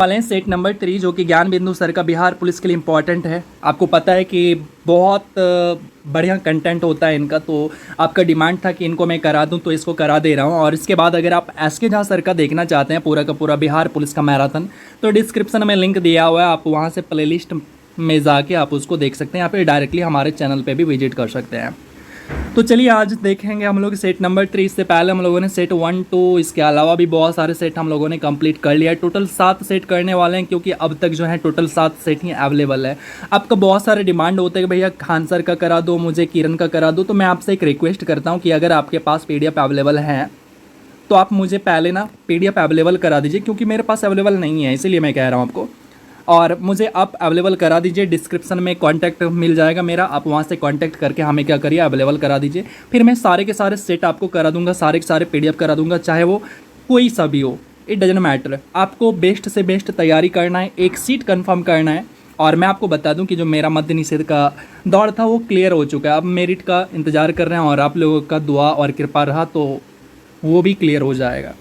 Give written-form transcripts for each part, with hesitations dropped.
वाले हैं set number 3 जो कि ज्ञान बिंदु सर का बिहार पुलिस के लिए इम्पॉर्टेंट है। आपको पता है कि बहुत बढ़िया कंटेंट होता है इनका, तो आपका डिमांड था कि इनको मैं करा दूं, तो इसको करा दे रहा हूं। और इसके बाद अगर आप एस के झा सर का देखना चाहते हैं पूरा का पूरा बिहार पुलिस का मैराथन, तो डिस्क्रिप्शन में लिंक दिया हुआ है, आप वहाँ से प्लेलिस्ट में जाके आप उसको देख सकते हैं। यहाँ पे डायरेक्टली हमारे चैनल पर भी विजिट कर सकते हैं। तो चलिए आज देखेंगे हम लोग सेट नंबर 3। इससे पहले हम लोगों ने सेट 1, 2 इसके अलावा भी बहुत सारे सेट हम लोगों ने कंप्लीट कर लिया है। टोटल 7 सेट करने वाले हैं, क्योंकि अब तक जो है टोटल 7 सेट ही अवेलेबल है। आपका बहुत सारे डिमांड होते हैं कि भैया खान सर का करा दो, मुझे किरण का करा दो। तो मैं आपसे एक रिक्वेस्ट करता हूँ कि अगर आपके पास PDF अवेलेबल है तो आप मुझे पहले ना PDF अवेलेबल करा दीजिए, क्योंकि मेरे पास अवेलेबल नहीं है, इसीलिए मैं कह रहा हूँ आपको। और मुझे आप अवेलेबल करा दीजिए, डिस्क्रिप्शन में कॉन्टैक्ट मिल जाएगा मेरा, आप वहाँ से कॉन्टैक्ट करके हमें क्या करिए, अवेलेबल करा दीजिए। फिर मैं सारे के सारे सेट आपको करा दूंगा, सारे के सारे PDF करा दूंगा, चाहे वो कोई सा भी हो, इट डजंट मैटर। आपको बेस्ट से बेस्ट तैयारी करना है, एक सीट कंफर्म करना है। और मैं आपको बता दूं कि जो मेरा मद्य निषेध का दौर था वो क्लियर हो चुका है। अब मेरिट का इंतज़ार कर रहे हैं, और आप लोगों का दुआ और कृपा रहा तो वो भी क्लियर हो जाएगा।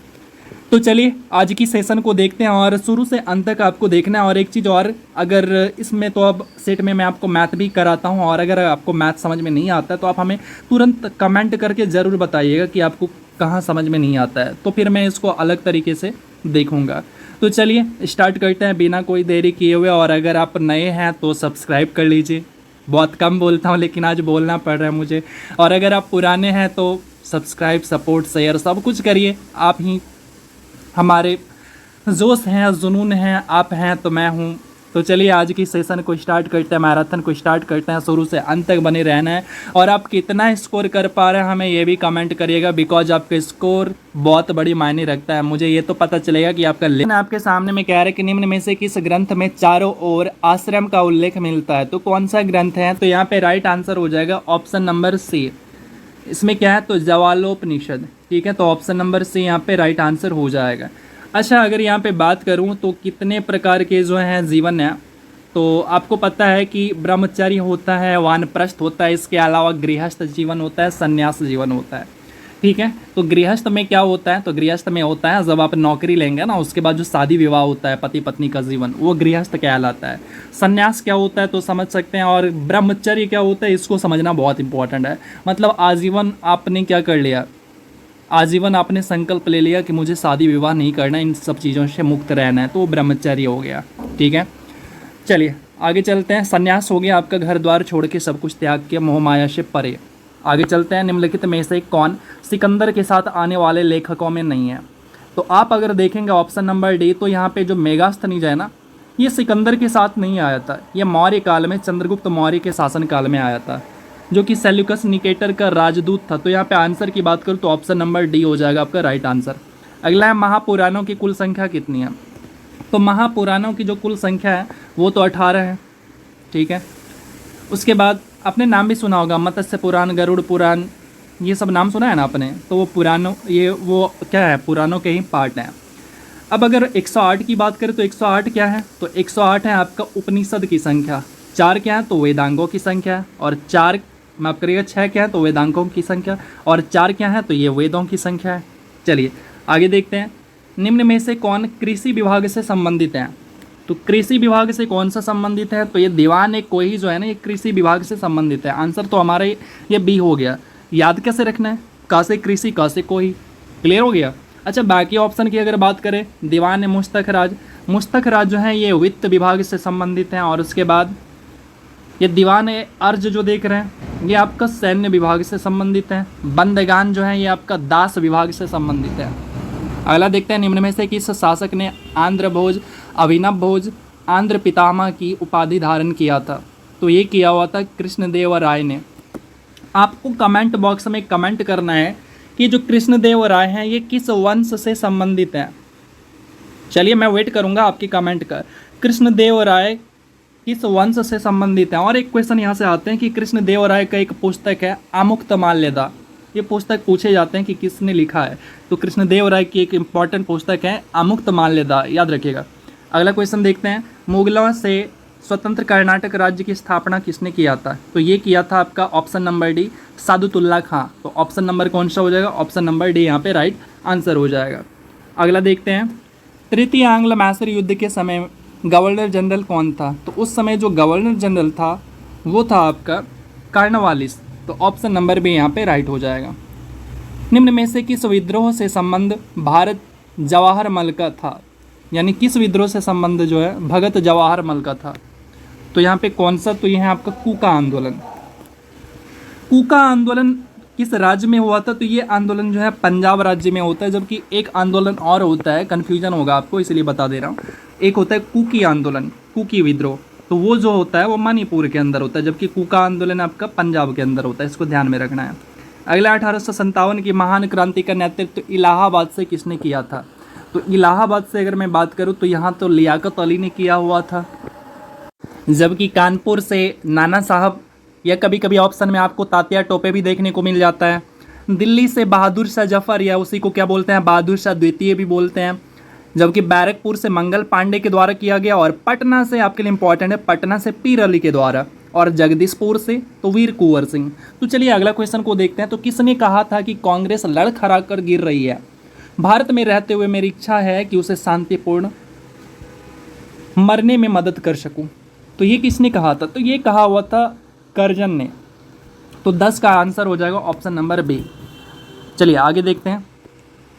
तो चलिए आज की सेशन को देखते हैं, और शुरू से अंत तक आपको देखना है। और एक चीज़ और, अगर इसमें तो अब सेट में मैं आपको मैथ भी कराता हूं, और अगर आपको मैथ समझ में नहीं आता है तो आप हमें तुरंत कमेंट करके ज़रूर बताइएगा कि आपको कहाँ समझ में नहीं आता है, तो फिर मैं इसको अलग तरीके से देखूँगा। तो चलिए स्टार्ट करते हैं बिना कोई देरी किए हुए। और अगर आप नए हैं तो सब्सक्राइब कर लीजिए। बहुत कम बोलता हूँ लेकिन आज बोलना पड़ रहा है मुझे। और अगर आप पुराने हैं तो सब्सक्राइब, सपोर्ट, शेयर सब कुछ करिए। आप ही हमारे जोश हैं, जुनून हैं, आप हैं तो मैं हूँ। तो चलिए आज की सेशन को स्टार्ट करते हैं, मैराथन को स्टार्ट करते हैं। शुरू से अंत तक बने रहना है, और आप कितना स्कोर कर पा रहे हैं हमें ये भी कमेंट करिएगा, बिकॉज आपका स्कोर बहुत बड़ी मायने रखता है। मुझे ये तो पता चलेगा कि आपका लेकिन आपके सामने में कह रहे हैं कि निम्न में से किस ग्रंथ में चारों ओर आश्रम का उल्लेख मिलता है, तो कौन सा ग्रंथ है? तो यहाँ पे राइट आंसर हो जाएगा ऑप्शन नंबर सी। इसमें क्या है? तो जवालोपनिषद। ठीक है, तो ऑप्शन नंबर सी यहाँ पे राइट आंसर हो जाएगा। अच्छा, अगर यहाँ पे बात करूँ तो कितने प्रकार के जो हैं जीवन है, तो आपको पता है कि ब्रह्मचर्य होता है, वानप्रस्थ होता है, इसके अलावा गृहस्थ जीवन होता है, संन्यास जीवन होता है। ठीक है, तो गृहस्थ में क्या होता है? तो गृहस्थ में होता है जब आप नौकरी लेंगे ना, उसके बाद जो शादी विवाह होता है, पति पत्नी का जीवन, वो गृहस्थ कहलाता है। संन्यास क्या होता है तो समझ सकते हैं, और ब्रह्मचर्य क्या होता है इसको समझना बहुत इंपॉर्टेंट है। मतलब आजीवन आपने क्या कर लिया, आजीवन आपने संकल्प ले लिया कि मुझे शादी विवाह नहीं करना, इन सब चीज़ों से मुक्त रहना है, तो वो ब्रह्मचर्य हो गया। ठीक है, चलिए आगे चलते हैं। संन्यास हो गया आपका घर द्वार छोड़ के सब कुछ त्याग के मोह माया से परे। आगे चलते हैं, निम्नलिखित में से कौन सिकंदर के साथ आने वाले लेखकों में नहीं है? तो आप अगर देखेंगे ऑप्शन नंबर डी, तो यहाँ पे जो मेगास्थनीज है ना, ये सिकंदर के साथ नहीं आया था, ये मौर्य काल में चंद्रगुप्त मौर्य के शासन काल में आया था, जो कि सेल्यूकस निकेटर का राजदूत था। तो यहाँ पे आंसर की बात करूँ तो ऑप्शन नंबर डी हो जाएगा आपका राइट आंसर। अगला है महापुराणों की कुल संख्या कितनी है? तो महापुराणों की जो कुल संख्या है वो तो 18 है। ठीक है, उसके बाद आपने नाम भी सुना होगा, मत्स्य पुराण, गरुड़ पुराण, ये सब नाम सुना है ना आपने, तो वो पुराणों, ये वो क्या है, पुराणों के ही पार्ट हैं। अब अगर 108 की बात करें तो 108 क्या है? तो 108 है आपका उपनिषद की संख्या। 4 क्या है? तो वेदांगों की संख्या है। और 4 माफ करिएगा 6 क्या है? तो वेदांगों की संख्या। और 4 क्या है? तो ये वेदों की संख्या है। चलिए आगे देखते हैं, निम्न में से कौन कृषि विभाग से संबंधित है? तो कृषि विभाग से कौन सा संबंधित है? तो ये दीवान एक कोई जो है ना, ये कृषि विभाग से संबंधित है। आंसर तो हमारा ये बी हो गया। याद कैसे रखना है? का से कृषि, का से कोई। क्लियर हो गया? अच्छा, बाकी ऑप्शन की अगर बात करें, दीवान मुश्तक राज, मुश्तक राज जो है ये वित्त विभाग से संबंधित हैं। और उसके बाद ये दीवान अर्ज जो देख रहे हैं ये आपका सैन्य विभाग से संबंधित है। बंदगान जो है ये आपका दास विभाग से संबंधित है। अगला देखते हैं, निम्न में से किस शासक ने आंध्र भोज, अभिनव भोज, आंध्र पितामह की उपाधि धारण किया था? तो ये किया हुआ था कृष्णदेव राय ने। आपको कमेंट बॉक्स में कमेंट करना है कि जो कृष्णदेव राय हैं ये किस वंश से संबंधित हैं। चलिए मैं वेट करूंगा आपकी कमेंट का। कृष्णदेव राय किस वंश से संबंधित है? और एक क्वेश्चन यहाँ से आते हैं कि कृष्णदेव राय का एक पुस्तक है अमुक्तमाल्यदा, ये पुस्तक पूछे जाते हैं कि किसने लिखा है। तो कृष्णदेव राय की एक इम्पॉर्टेंट पुस्तक है अमुक्तमाल्यदा, याद रखिएगा। अगला क्वेश्चन देखते हैं, मुगलों से स्वतंत्र कर्नाटक राज्य की स्थापना किसने किया था? तो ये किया था आपका ऑप्शन नंबर डी, सादुतुल्ला खां। तो ऑप्शन नंबर कौन सा हो जाएगा? ऑप्शन नंबर डी यहाँ पे राइट आंसर हो जाएगा। अगला देखते हैं, तृतीय आंग्ल मैसूर युद्ध के समय गवर्नर जनरल कौन था? तो उस समय जो गवर्नर जनरल था वो था आपका कॉर्नवालिस। तो ऑप्शन नंबर बी यहाँ पे राइट हो जाएगा। निम्न में से किस विद्रोह से संबंध भारत जवाहरमल का था? यानी किस विद्रोह से संबंध जो है भगत जवाहरमल का था? तो यहाँ पे कौन सा? तो यह है आपका कूका आंदोलन। कूका आंदोलन किस राज्य में हुआ था? तो ये आंदोलन जो है पंजाब राज्य में होता है, जबकि एक आंदोलन और होता है, कन्फ्यूजन होगा आपको इसलिए बता दे रहा हूँ। एक होता है कुकी आंदोलन, कुकी विद्रोह, तो वो जो होता है वो मणिपुर के अंदर होता है, जबकि कूका आंदोलन आपका पंजाब के अंदर होता है। इसको ध्यान में रखना है। अगला 1857 की महान क्रांति का नेतृत्व इलाहाबाद से किसने किया था? तो इलाहाबाद से अगर मैं बात करूँ तो यहाँ तो लियाकत अली ने किया हुआ था, जबकि कानपुर से नाना साहब या कभी कभी ऑप्शन में आपको तात्या टोपे भी देखने को मिल जाता है। दिल्ली से बहादुर शाह जफर या उसी को क्या बोलते हैं बहादुर शाह द्वितीय भी बोलते हैं, जबकि बैरकपुर से मंगल पांडे के द्वारा किया गया, और पटना से आपके लिए इंपॉर्टेंट है, पटना से पीर अली के द्वारा, और जगदीशपुर से तो वीर कुंवर सिंह। तो चलिए अगला क्वेश्चन को देखते हैं। तो किसने कहा था कि कांग्रेस लड़खड़ा कर गिर रही है? भारत में रहते हुए मेरी इच्छा है कि उसे शांतिपूर्ण मरने में मदद कर सकूं। तो ये किसने कहा था? तो ये कहा हुआ था कर्जन ने। तो 10 का आंसर हो जाएगा ऑप्शन नंबर बी। चलिए आगे देखते हैं।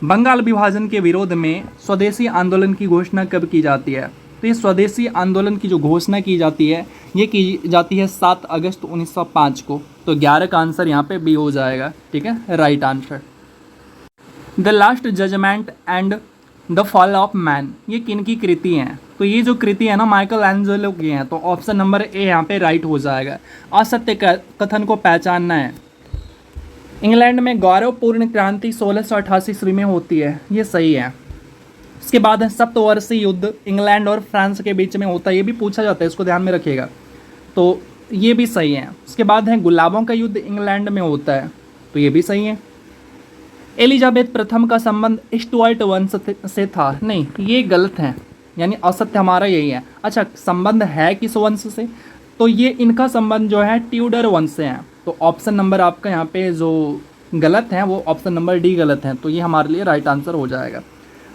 बंगाल विभाजन के विरोध में स्वदेशी आंदोलन की घोषणा कब की जाती है? तो ये स्वदेशी आंदोलन की जो घोषणा की जाती है ये की जाती है 7 अगस्त 1905 को। तो 11 का आंसर यहाँ पे बी हो जाएगा। ठीक है, right answer. The last judgement and the fall of man, ये किन की कृति हैं? तो ये जो कृति है ना माइकल एंजेलो की हैं। तो ऑप्शन नंबर ए यहाँ पे राइट हो जाएगा। असत्य कथन को पहचानना है। इंग्लैंड में गौरवपूर्ण क्रांति 1688 ईस्वी में होती है, ये सही है। इसके बाद है सप्तवर्षीय युद्ध इंग्लैंड और फ्रांस के बीच में होता है, ये भी पूछा जाता है, इसको ध्यान में रखिएगा। तो ये भी सही है। उसके बाद है गुलाबों का युद्ध इंग्लैंड में होता है, तो ये भी सही है। एलिजाबेथ प्रथम का संबंध स्टुअर्ट वंश से था, नहीं ये गलत है, यानी असत्य हमारा यही है। अच्छा, संबंध है किस वंश से? तो ये इनका संबंध जो है ट्यूडर वंश से है। तो ऑप्शन नंबर आपका यहाँ पे जो गलत है वो ऑप्शन नंबर डी गलत है, तो ये हमारे लिए राइट आंसर हो जाएगा।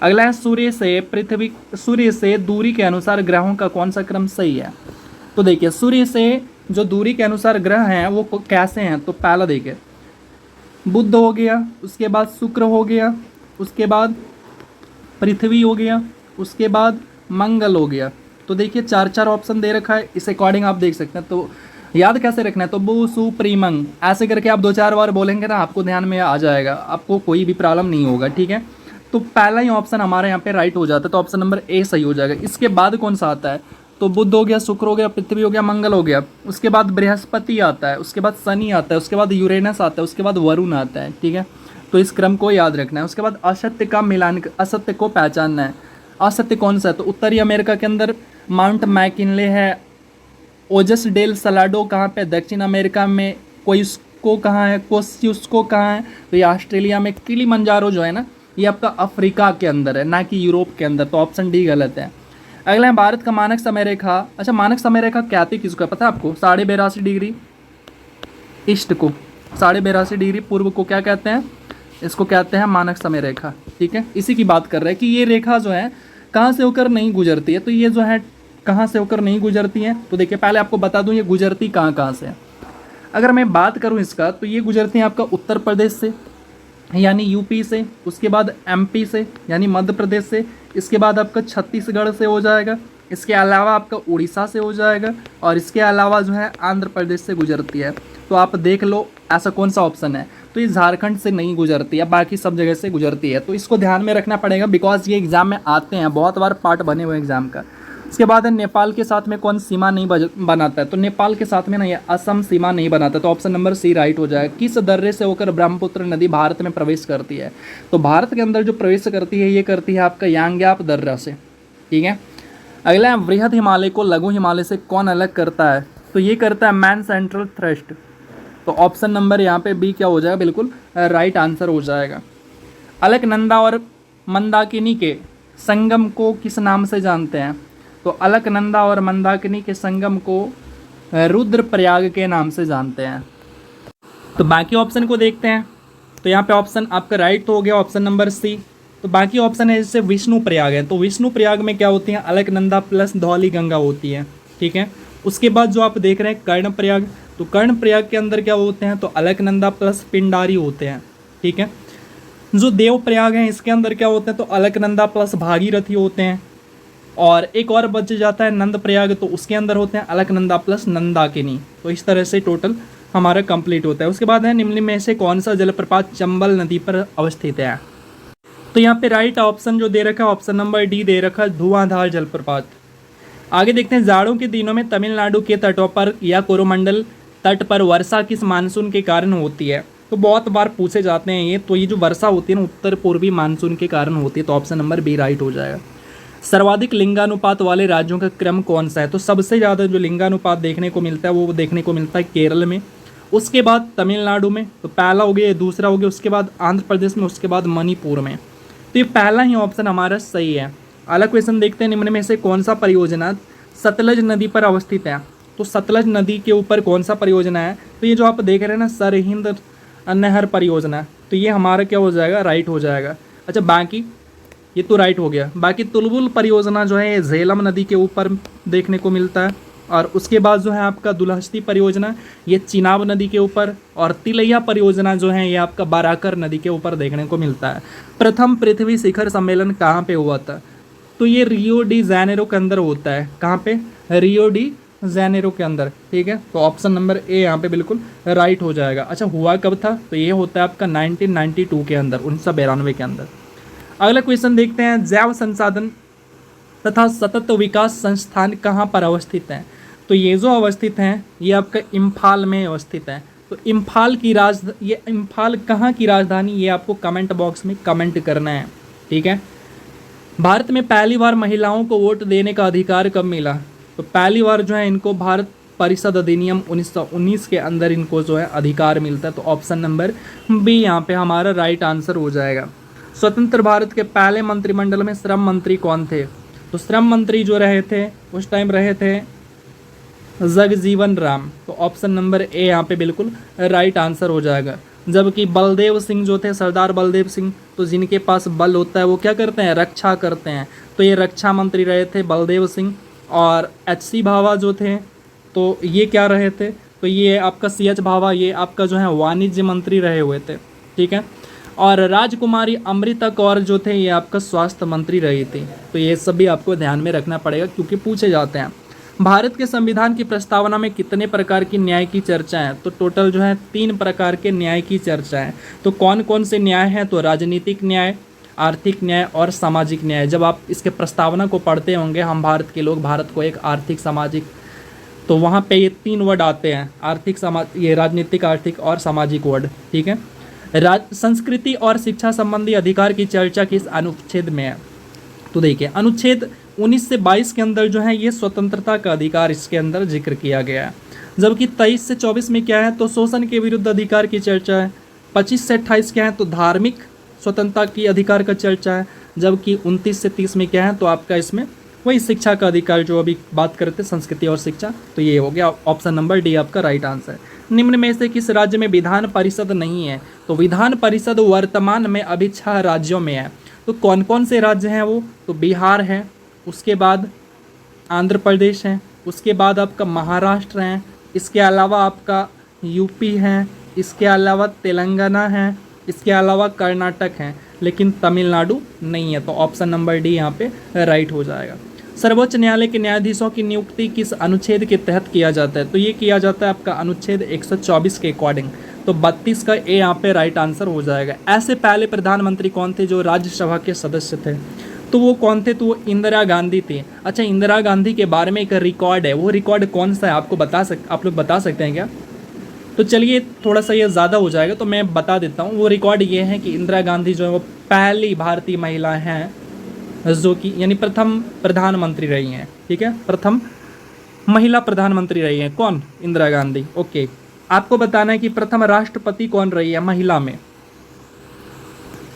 अगला है सूर्य से दूरी के अनुसार ग्रहों का कौन सा क्रम सही है? तो देखिए सूर्य से जो दूरी के अनुसार ग्रह हैं वो कैसे हैं? तो पहला देखिए बुध हो गया, उसके बाद शुक्र हो गया, उसके बाद पृथ्वी हो गया, उसके बाद मंगल हो गया। तो देखिए 4 ऑप्शन दे रखा है, इस अकॉर्डिंग आप देख सकते हैं। तो याद कैसे रखना है? तो बु सु प्रीमंग ऐसे करके आप 2-4 बार बोलेंगे ना, आपको ध्यान में आ जाएगा, आपको कोई भी प्रॉब्लम नहीं होगा। ठीक है, तो पहला ही ऑप्शन हमारे यहाँ पे राइट हो जाता है, तो ऑप्शन नंबर ए सही हो जाएगा। इसके बाद कौन सा आता है? तो बुध हो गया, शुक्र हो गया, पृथ्वी हो गया, मंगल हो गया, उसके बाद बृहस्पति आता है, उसके बाद शनि आता है, उसके बाद यूरेनस आता है, उसके बाद वरुण आता है। ठीक है, तो इस क्रम को याद रखना है। उसके बाद असत्य का मिलान, असत्य को पहचानना है। असत्य कौन सा है? तो उत्तरी अमेरिका के अंदर माउंट मैकिनले है। ओजस डेल सलाडो कहाँ पे? दक्षिण अमेरिका में। कोइस्को कहाँ है? कोस्यूस्को कहाँ है? तो ये ऑस्ट्रेलिया में। किलिमंजारो जो है ना ये आपका अफ्रीका के अंदर है, ना कि यूरोप के अंदर। तो ऑप्शन डी गलत है। अगला है भारत का मानक समय रेखा। अच्छा, मानक समय रेखा क्या थी किसको है पता है आपको? 82.5 डिग्री ईस्ट को, 82.5 डिग्री पूर्व को क्या कहते हैं? इसको कहते हैं मानक समय रेखा। ठीक है, इसी की बात कर रहे हैं कि ये रेखा जो है कहाँ से होकर नहीं गुजरती है। तो ये जो है कहाँ से होकर नहीं गुजरती है? तो देखिए पहले आपको बता दूं ये गुजरती कहाँ से है। अगर मैं बात करूं इसका तो ये गुजरती है आपका उत्तर प्रदेश से यानी यूपी से, उसके बाद एमपी से यानी मध्य प्रदेश से, इसके बाद आपका छत्तीसगढ़ से हो जाएगा, इसके अलावा आपका उड़ीसा से हो जाएगा, और इसके अलावा जो है आंध्र प्रदेश से गुजरती है। तो आप देख लो ऐसा कौन सा ऑप्शन है। तो ये झारखंड से नहीं गुजरती है, बाकी सब जगह से गुजरती है। तो इसको ध्यान में रखना पड़ेगा, बिकॉज ये एग्जाम में आते हैं, बहुत बार पार्ट बने हुए एग्जाम का। इसके बाद है नेपाल के साथ में कौन सीमा नहीं बनाता है? तो नेपाल के साथ में ना ये असम सीमा नहीं बनाता। तो ऑप्शन नंबर सी राइट हो जाएगा। किस दर्रे से होकर ब्रह्मपुत्र नदी भारत में प्रवेश करती है? तो भारत के अंदर जो प्रवेश करती है ये करती है आपका यांग्याप दर्रा से। ठीक है, अगला है वृहद हिमालय को लघु हिमालय से कौन अलग करता है? तो ये करता है मैन सेंट्रल थ्रस्ट। तो ऑप्शन नंबर यहाँ पे बी क्या हो जाएगा? बिल्कुल राइट आंसर हो जाएगा। अलकनंदा और मंदाकिनी के संगम को किस नाम से जानते हैं? तो अलकनंदा और मंदाकिनी के संगम को रुद्रप्रयाग के नाम से जानते हैं। तो बाकी ऑप्शन को देखते हैं। तो यहाँ पे ऑप्शन आपका राइट हो गया ऑप्शन नंबर सी। तो बाकी ऑप्शन है जैसे विष्णु प्रयाग है, तो विष्णु प्रयाग में क्या होती है, अलकनंदा प्लस धौली गंगा होती है, ठीक है। उसके बाद जो आप देख रहे हैं कर्ण प्रयाग, तो कर्ण प्रयाग के अंदर क्या होते हैं, तो अलकनंदा प्लस पिंडारी होते हैं, ठीक है। जो देव प्रयाग है इसके अंदर क्या होते हैं, तो अलकनंदा प्लस भागीरथी होते हैं। और एक और बच जाता है नंद प्रयाग, तो उसके अंदर होते हैं अलकनंदा प्लस नंदाकिनी। तो इस तरह से टोटल हमारा कंप्लीट होता है। उसके बाद है निम्न में से कौन सा जलप्रपात चंबल नदी पर अवस्थित है। तो यहाँ पे राइट ऑप्शन जो दे रखा है ऑप्शन नंबर डी दे रखा है, धुआंधार जलप्रपात। आगे देखते हैं, जाड़ों के दिनों में तमिलनाडु के तटों पर या कोरोमंडल तट पर वर्षा किस मानसून के कारण होती है। तो बहुत बार पूछे जाते हैं ये, तो ये जो वर्षा होती है ना उत्तर पूर्वी मानसून के कारण होती है, तो ऑप्शन नंबर बी राइट हो जाएगा। सर्वाधिक लिंगानुपात वाले राज्यों का क्रम कौन सा है। तो सबसे ज़्यादा जो लिंगानुपात देखने को मिलता है वो देखने को मिलता है केरल में, उसके बाद तमिलनाडु में, तो पहला हो गया, दूसरा हो गया, उसके बाद आंध्र प्रदेश में, उसके बाद मणिपुर में। तो ये पहला ही ऑप्शन हमारा सही है। अगला क्वेश्चन देखते हैं, निम्न में से कौन सा परियोजना सतलज नदी पर अवस्थित है। तो सतलज नदी के ऊपर कौन सा परियोजना है, तो ये जो आप देख रहे हैं ना सरहिंद नहर परियोजना, तो ये हमारा क्या हो जाएगा, राइट हो जाएगा। अच्छा बाकी ये तो राइट हो गया। बाकी तुलबुल परियोजना जो है ये झेलम नदी के ऊपर देखने को मिलता है, और उसके बाद जो है आपका दुलहस्ती परियोजना ये चिनाब नदी के ऊपर, और तिलैया परियोजना जो है ये आपका बाराकर नदी के ऊपर देखने को मिलता है। प्रथम पृथ्वी शिखर सम्मेलन कहाँ पे हुआ था, तो ये रियो डी जेनेरो के अंदर होता है। कहाँ पे, रियो डी जेनेरो के अंदर, ठीक है। तो ऑप्शन नंबर ए यहाँ पे बिल्कुल राइट हो जाएगा। अच्छा हुआ कब था, तो ये होता है आपका 1992 के अंदर, 1992 के अंदर। अगला क्वेश्चन देखते हैं, जैव संसाधन तथा सतत विकास संस्थान कहाँ पर अवस्थित है। तो ये जो अवस्थित हैं ये आपका इम्फाल में अवस्थित है। तो इम्फाल की ये इम्फाल कहाँ की राजधानी, ये आपको कमेंट बॉक्स में कमेंट करना है, ठीक है। भारत में पहली बार महिलाओं को वोट देने का अधिकार कब मिला। तो पहली बार जो है इनको भारत परिषद अधिनियम 1919 के अंदर इनको जो है अधिकार मिलता है। तो ऑप्शन नंबर बी यहाँ पे हमारा राइट आंसर हो जाएगा। स्वतंत्र भारत के पहले मंत्रिमंडल में श्रम मंत्री कौन थे। तो श्रम मंत्री जो रहे थे उस टाइम रहे थे जगजीवन राम। तो ऑप्शन नंबर ए यहाँ पे बिल्कुल राइट आंसर हो जाएगा। जबकि बलदेव सिंह जो थे, सरदार बलदेव सिंह, तो जिनके पास बल होता है वो क्या करते हैं, रक्षा करते हैं। तो ये रक्षा मंत्री रहे थे बलदेव सिंह। और एच.सी. भाभा जो थे तो ये क्या रहे थे, तो ये आपका C.H. भाभा ये आपका जो है वाणिज्य मंत्री रहे हुए थे, ठीक है। और राजकुमारी अमृता कौर जो थे ये आपका स्वास्थ्य मंत्री रही थी। तो ये सभी आपको ध्यान में रखना पड़ेगा क्योंकि पूछे जाते हैं। भारत के संविधान की प्रस्तावना में कितने प्रकार की न्याय की चर्चा है। तो टोटल जो है 3 प्रकार के न्याय की चर्चा है। तो कौन कौन से न्याय हैं, तो राजनीतिक न्याय, आर्थिक न्याय और सामाजिक न्याय। जब आप इसके प्रस्तावना को पढ़ते होंगे, हम भारत के लोग भारत को एक आर्थिक सामाजिक, तो वहाँ पे ये 3 वर्ड आते हैं, आर्थिक ये राजनीतिक, आर्थिक और सामाजिक वर्ड, ठीक है। संस्कृति और शिक्षा संबंधी अधिकार की चर्चा किस अनुच्छेद में है। तो देखिए अनुच्छेद 19 से 22 के अंदर जो है ये स्वतंत्रता का अधिकार इसके अंदर जिक्र किया गया है। जबकि 23 से 24 में क्या है, तो शोषण के विरुद्ध अधिकार की चर्चा है। 25 से 28 क्या है, तो धार्मिक स्वतंत्रता की अधिकार का चर्चा है। जबकि 29 से 30 में क्या है, तो आपका इसमें वही शिक्षा का अधिकार जो अभी बात करते हैं, संस्कृति और शिक्षा। तो ये हो गया ऑप्शन नंबर डी आपका राइट आंसर। निम्न में से किस राज्य में विधान परिषद नहीं है। तो विधान परिषद वर्तमान में अभी 6 राज्यों में है। तो कौन कौन से राज्य हैं वो, तो बिहार है, उसके बाद आंध्र प्रदेश है, उसके बाद आपका महाराष्ट्र है, इसके अलावा आपका यूपी है, इसके अलावा तेलंगाना है, इसके अलावा कर्नाटक है, लेकिन तमिलनाडु नहीं है। तो ऑप्शन नंबर डी यहाँ पे राइट हो जाएगा। सर्वोच्च न्यायालय के न्यायाधीशों की नियुक्ति किस अनुच्छेद के तहत किया जाता है। तो ये किया जाता है आपका अनुच्छेद 124 के अकॉर्डिंग। तो 32 का ए यहाँ पे राइट आंसर हो जाएगा। ऐसे पहले प्रधानमंत्री कौन थे जो राज्यसभा के सदस्य थे, तो वो कौन थे, तो वो इंदिरा गांधी थी। अच्छा इंदिरा गांधी के बारे में एक रिकॉर्ड है, वो रिकॉर्ड कौन सा है आपको आप लोग बता सकते हैं क्या। तो चलिए थोड़ा सा ये ज़्यादा हो जाएगा तो मैं बता देता हूँ। वो रिकॉर्ड ये है कि इंदिरा गांधी जो है वो पहली भारतीय महिला हैं जो कि यानी प्रथम प्रधानमंत्री रही हैं, ठीक है, प्रथम महिला प्रधानमंत्री रही हैं। कौन, इंदिरा गांधी। ओके, आपको बताना है कि प्रथम राष्ट्रपति कौन रही है महिला में।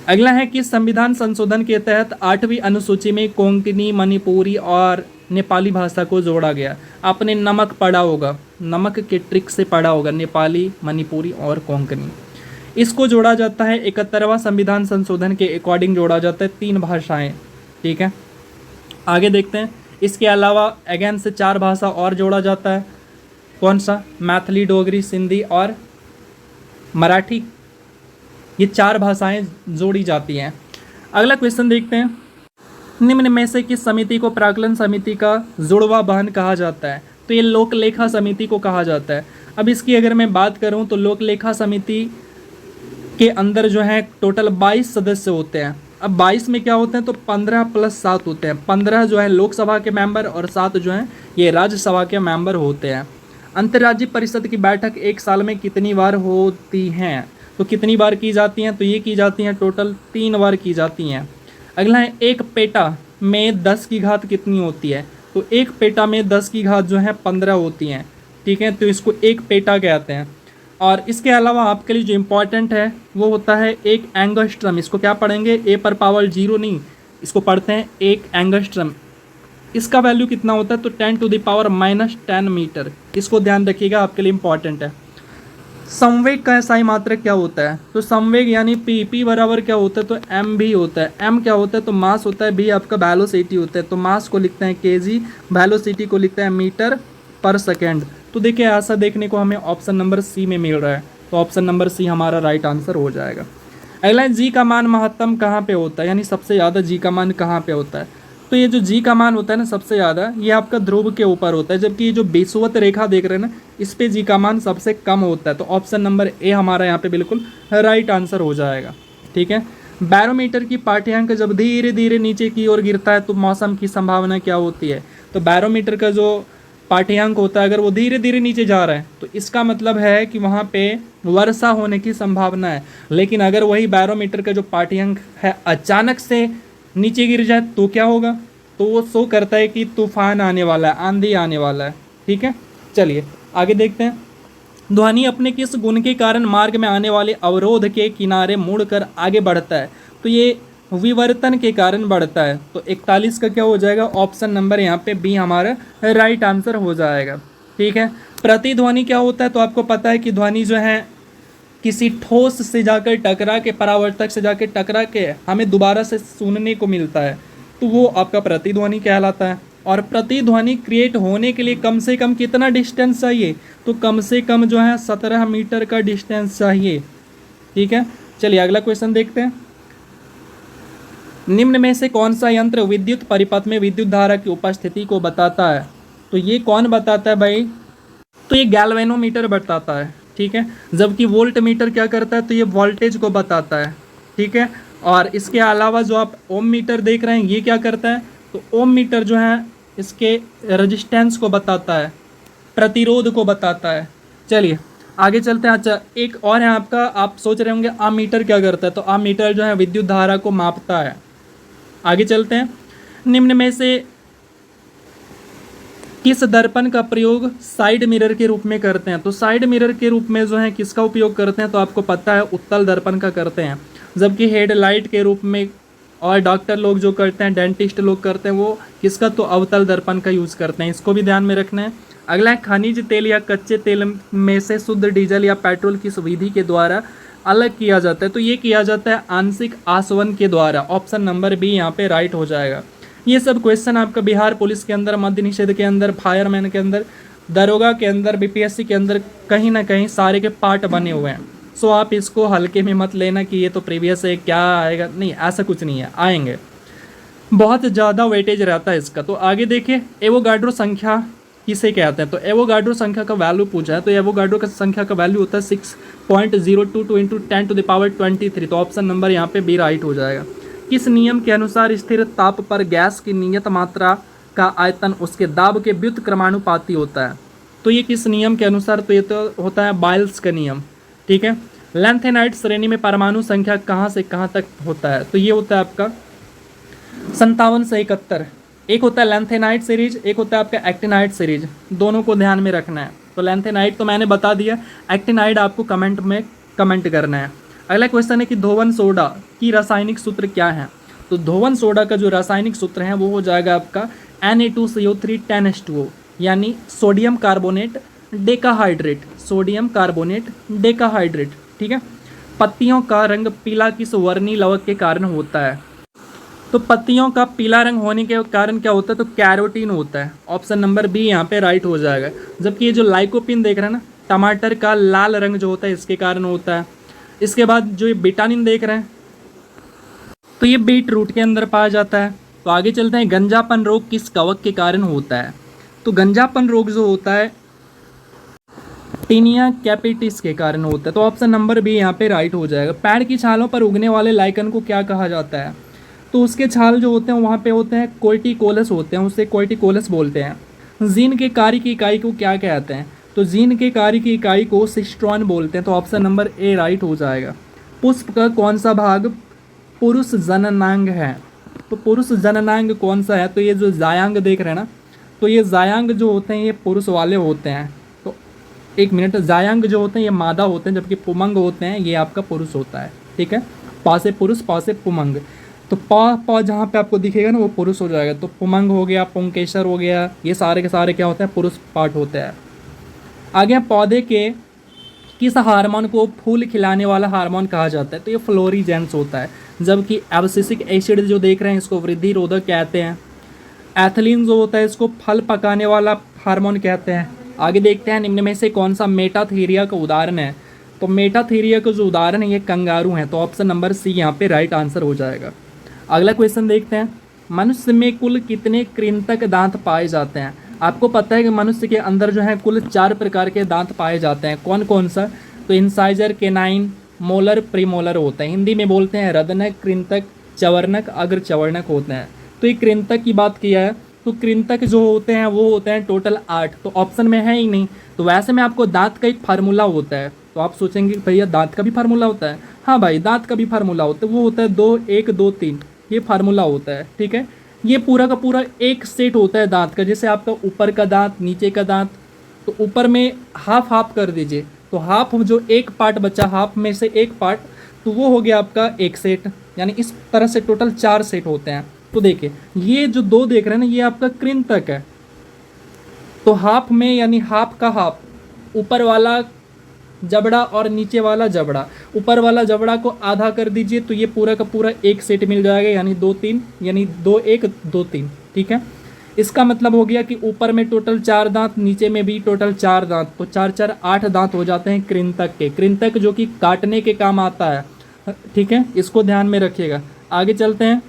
अगला है कि संविधान संशोधन के तहत 8वीं अनुसूची में कोंकणी, मणिपुरी और नेपाली भाषा को जोड़ा गया। आपने नमक पढ़ा होगा, नमक के ट्रिक से पढ़ा होगा, नेपाली, मणिपुरी और कोंकणी। इसको जोड़ा जाता है 71वां संविधान संशोधन के अकॉर्डिंग जोड़ा जाता है 3 भाषाएं, ठीक है। आगे देखते हैं, इसके अलावा अगेन से 4 भाषा और जोड़ा जाता है। कौन सा? मैथिली, डोगरी, सिंधी और मराठी। ये 4 भाषाएं जोड़ी जाती हैं। अगला क्वेश्चन देखते हैं, निम्न में से किस समिति को प्राक्कलन समिति का जुड़वा बहन कहा जाता है? तो ये लोक लेखा समिति को कहा जाता है। अब इसकी अगर मैं बात करूं तो लोक लेखा समिति के अंदर जो है टोटल 22 सदस्य होते हैं। अब 22 में क्या होते हैं तो 15 + 7 होते हैं। 15 जो है लोकसभा के मेंबर और 7 जो हैं ये राज्यसभा के मेंबर होते हैं। अंतर्राज्यीय परिषद की बैठक एक साल में कितनी बार होती हैं? तो कितनी बार की जाती हैं? तो ये की जाती हैं टोटल 3 बार की जाती हैं। अगला है, एक पेटा में 10 की घात कितनी होती है? तो एक पेटा में 10 की घात जो है 15 होती हैं, ठीक है। तो इसको एक पेटा कहते हैं। और इसके अलावा आपके लिए जो इम्पोर्टेंट है वो होता है एक एंगस्ट्रम। इसको क्या पढ़ेंगे? A⁻0 नहीं, इसको पढ़ते हैं एक एंगस्ट्रम। इसका वैल्यू कितना होता है? तो 10⁻⁻10 मीटर। इसको ध्यान रखिएगा, आपके लिए इम्पॉर्टेंट है। संवेग का SI मात्रक क्या होता है? तो संवेग यानी P बराबर क्या होता है? तो M भी होता है। M क्या होता है? तो मास होता है। B आपका वेलोसिटी होता है। तो मास को लिखते हैं kg, वेलोसिटी को लिखते हैं मीटर/सेकेंड। तो देखिए ऐसा देखने को हमें ऑप्शन नंबर C में मिल रहा है, तो ऑप्शन नंबर C हमारा राइट आंसर हो जाएगा। अगला G का मान महत्तम कहाँ पे होता है, यानी सबसे ज़्यादा G का मान कहाँ पे होता है? तो ये जो G का मान होता है ना सबसे ज़्यादा, ये आपका ध्रुव के ऊपर होता है, जबकि ये जो विषुवत रेखा देख रहे हैं ना इस पे G का मान सबसे कम होता है। तो ऑप्शन नंबर A हमारा यहाँ पे बिल्कुल राइट आंसर हो जाएगा, ठीक है। बैरोमीटर की पाठ्यांक जब धीरे धीरे नीचे की ओर गिरता है तो मौसम की संभावना क्या होती है? तो बैरोमीटर का जो पाठ्यांक होता है अगर वो धीरे धीरे नीचे जा रहा है तो इसका मतलब है कि वहाँ पे वर्षा होने की संभावना है। लेकिन अगर वही बैरोमीटर का जो पाठ्यांक है अचानक से नीचे गिर जाए तो क्या होगा? तो वो शो करता है कि तूफान आने वाला है, आंधी आने वाला है, ठीक है। चलिए आगे देखते हैं, ध्वनि अपने किस गुण के कारण मार्ग में आने वाले अवरोध के किनारे मुड़कर आगे बढ़ता है? तो ये विवर्तन के कारण बढ़ता है। तो 41 का क्या हो जाएगा? ऑप्शन नंबर यहाँ पे B हमारा राइट आंसर हो जाएगा, ठीक है। प्रतिध्वनि क्या होता है? तो आपको पता है कि ध्वनि जो है किसी ठोस से जाकर टकरा के, परावर्तक से जाकर टकरा के हमें दोबारा से सुनने को मिलता है, तो वो आपका प्रतिध्वनि कहलाता है। और प्रतिध्वनि क्रिएट होने के लिए कम से कम कितना डिस्टेंस चाहिए? तो कम से कम जो है 17 मीटर का डिस्टेंस चाहिए, ठीक है। चलिए अगला क्वेश्चन देखते हैं, निम्न में से कौन सा यंत्र विद्युत परिपथ में विद्युत धारा की उपस्थिति को बताता है? तो ये कौन बताता है भाई? तो ये गैल्वेनोमीटर बताता है, ठीक है। जबकि वोल्ट मीटर क्या करता है? तो ये वोल्टेज को बताता है, ठीक है। और इसके अलावा जो आप ओम मीटर देख रहे हैं ये क्या करता है? तो ओम मीटर जो है इसके रेजिस्टेंस को बताता है, प्रतिरोध को बताता है। चलिए आगे चलते हैं। अच्छा एक और है आपका, आप सोच रहे होंगे आमीटर क्या करता है? तो आमीटर जो है विद्युत धारा को मापता है। आगे चलते हैं, निम्न में से किस दर्पण का प्रयोग साइड मिरर के रूप में करते हैं? तो साइड मिरर के रूप में जो है किसका उपयोग करते हैं? तो आपको पता है उत्तल दर्पण का करते हैं। जबकि हेडलाइट के रूप में और डॉक्टर लोग जो करते हैं, डेंटिस्ट लोग करते हैं, वो किसका? तो अवतल दर्पण का यूज़ करते हैं। इसको भी ध्यान में रखना है। अगला है, खनिज तेल या कच्चे तेल में से शुद्ध डीजल या पेट्रोल किस विधि के द्वारा अलग किया जाता है? तो ये किया जाता है आंशिक आसवन के द्वारा। ऑप्शन नंबर B यहाँ पे राइट हो जाएगा। ये सब क्वेश्चन आपका बिहार पुलिस के अंदर, मद्य निषेध के अंदर, फायरमैन के अंदर, दरोगा के अंदर, BPSC के अंदर कहीं ना कहीं सारे के पार्ट बने हुए हैं। सो आप इसको हल्के में मत लेना कि ये तो प्रीवियस है क्या आएगा, नहीं, ऐसा कुछ नहीं है, आएंगे। बहुत ज़्यादा वेटेज रहता है इसका। तो आगे देखिए, एवोगाड्रो संख्या किसे कहते हैं? तो एवोगाड्रो संख्या का वैल्यू पूछा है, तो एवोगाड्रो का संख्या का वैल्यू होता है 6.022 × 10⁻23। तो ऑप्शन नंबर यहाँ पे B राइट हो जाएगा। किस नियम के अनुसार स्थिर ताप पर गैस की नियत मात्रा का आयतन उसके दाब के व्युत्क्रमानुपाती होता है? तो ये किस नियम के अनुसार? तो ये तो होता है बाइल्स का नियम, ठीक है। लैंथेनाइट श्रेणी में परमाणु संख्या कहाँ से कहाँ तक होता है? तो ये होता है आपका 57 से 71। एक होता है लैंथेनाइट सीरीज, एक होता है आपका एक्टिनाइट सीरीज, दोनों को ध्यान में रखना है। तो लैंथेनाइट तो मैंने बता दिया, एक्टिनाइट आपको कमेंट में कमेंट करना है। अगला क्वेश्चन है कि धोवन सोडा की रासायनिक सूत्र क्या है? तो धोवन सोडा का जो रासायनिक सूत्र है वो हो जाएगा आपका Na2CO3 10H2O, यानी sodium carbonate decahydrate, sodium carbonate decahydrate, ठीक है। पत्तियों का रंग पीला किस वर्णी लवक के कारण होता है? तो पत्तियों का पीला रंग होने के कारण क्या होता है? तो कैरोटीन होता है। ऑप्शन नंबर बी यहाँ पे राइट हो जाएगा। जबकि ये जो लाइकोपिन देख रहे हैं ना, टमाटर का लाल रंग जो होता है इसके कारण होता है। इसके बाद जो ये विटामिन देख रहे हैं तो ये बीट रूट के अंदर पाया जाता है। तो आगे चलते हैं, गंजापन रोग किस कवक के कारण होता है? तो गंजापन रोग जो होता है टीनिया कैपिटिस के कारण होता है। तो ऑप्शन नंबर बी यहाँ पे राइट हो जाएगा। पेड़ की छालों पर उगने वाले लाइकन को क्या कहा जाता है? तो उसके छाल जो होते हैं वहाँ पे होते हैं कोर्टिकोलस होते हैं, उससे कोर्टिकोलस बोलते हैं। जीन के कार्य की इकाई को क्या कहते हैं? तो जीन के कार्य की इकाई को सिस्ट्रॉन बोलते हैं। तो ऑप्शन नंबर ए राइट हो जाएगा। पुष्प का कौन सा भाग पुरुष जननांग है? तो पुरुष जननांग कौन सा है? तो ये जो जायांग देख रहे हैं ना, तो ये जायांग जो होते हैं ये पुरुष वाले होते हैं। तो एक मिनट, जायांग जो होते हैं ये मादा होते हैं, जबकि पुमंग होते हैं ये आपका पुरुष होता है। ठीक है, पा से पुरुष, पा से पुमंग। तो पा जहाँ पे आपको दिखेगा ना वो पुरुष हो जाएगा। तो पुमंग हो गया, पुंकेसर हो गया, ये सारे के सारे क्या होते हैं? पुरुष पार्ट होते हैं। आगे पौधे के किस हार्मोन को फूल खिलाने वाला हार्मोन कहा जाता है? तो ये फ्लोरीजेंस होता है। जबकि एब्सिसिक एसिड जो देख रहे हैं इसको वृद्धि रोधक कहते हैं। एथिलीन जो होता है इसको फल पकाने वाला हार्मोन कहते हैं। आगे देखते हैं, निम्न में से कौन सा मेटाथीरिया का उदाहरण है? तो मेटाथीरिया का जो उदाहरण है ये कंगारू हैं। तो ऑप्शन नंबर सी यहाँ पे राइट आंसर हो जाएगा। अगला क्वेश्चन देखते हैं, मनुष्य में कुल कितने कृंतक दांत पाए जाते हैं? आपको पता है कि मनुष्य के अंदर जो है कुल 4 प्रकार के दांत पाए जाते हैं। कौन कौन सा? तो इंसाइजर, केनाइन, मोलर, प्रीमोलर होते हैं। हिंदी में बोलते हैं रदनक, कृंतक, चवर्णक, अग्र चवर्णक होते हैं। तो ये कृंतक की बात किया है, तो कृंतक जो होते हैं वो होते हैं टोटल 8। तो ऑप्शन में है ही नहीं। तो वैसे में आपको दांत का एक फार्मूला होता है। तो आप सोचेंगे भैया दांत का भी फार्मूला होता है? हाँ भाई, दांत का भी फार्मूला होता है। वो होता है 2 1 2 3, ये फार्मूला होता है। ठीक है, ये पूरा का पूरा एक सेट होता है दांत का। जैसे आपका ऊपर का दांत, नीचे का दांत, तो ऊपर में हाफ हाफ कर दीजिए, तो हाफ जो एक पार्ट बचा, हाफ में से एक पार्ट, तो वो हो गया आपका एक सेट। यानी इस तरह से टोटल 4 सेट होते हैं। तो देखिए ये जो 2 देख रहे हैं ना, ये आपका कृंतक है। तो हाफ में यानी हाफ का हाफ, ऊपर वाला जबड़ा और नीचे वाला जबड़ा, ऊपर वाला जबड़ा को आधा कर दीजिए तो ये पूरा का पूरा एक सेट मिल जाएगा। यानी 2 3, यानी 2 1 2 3। ठीक है, इसका मतलब हो गया कि ऊपर में टोटल 4 दांत, नीचे में भी टोटल 4 दांत, तो 4 4 8 दांत हो जाते हैं कृंतक के। कृंतक जो कि काटने के काम आता है। ठीक है, इसको ध्यान में रखिएगा। आगे चलते हैं,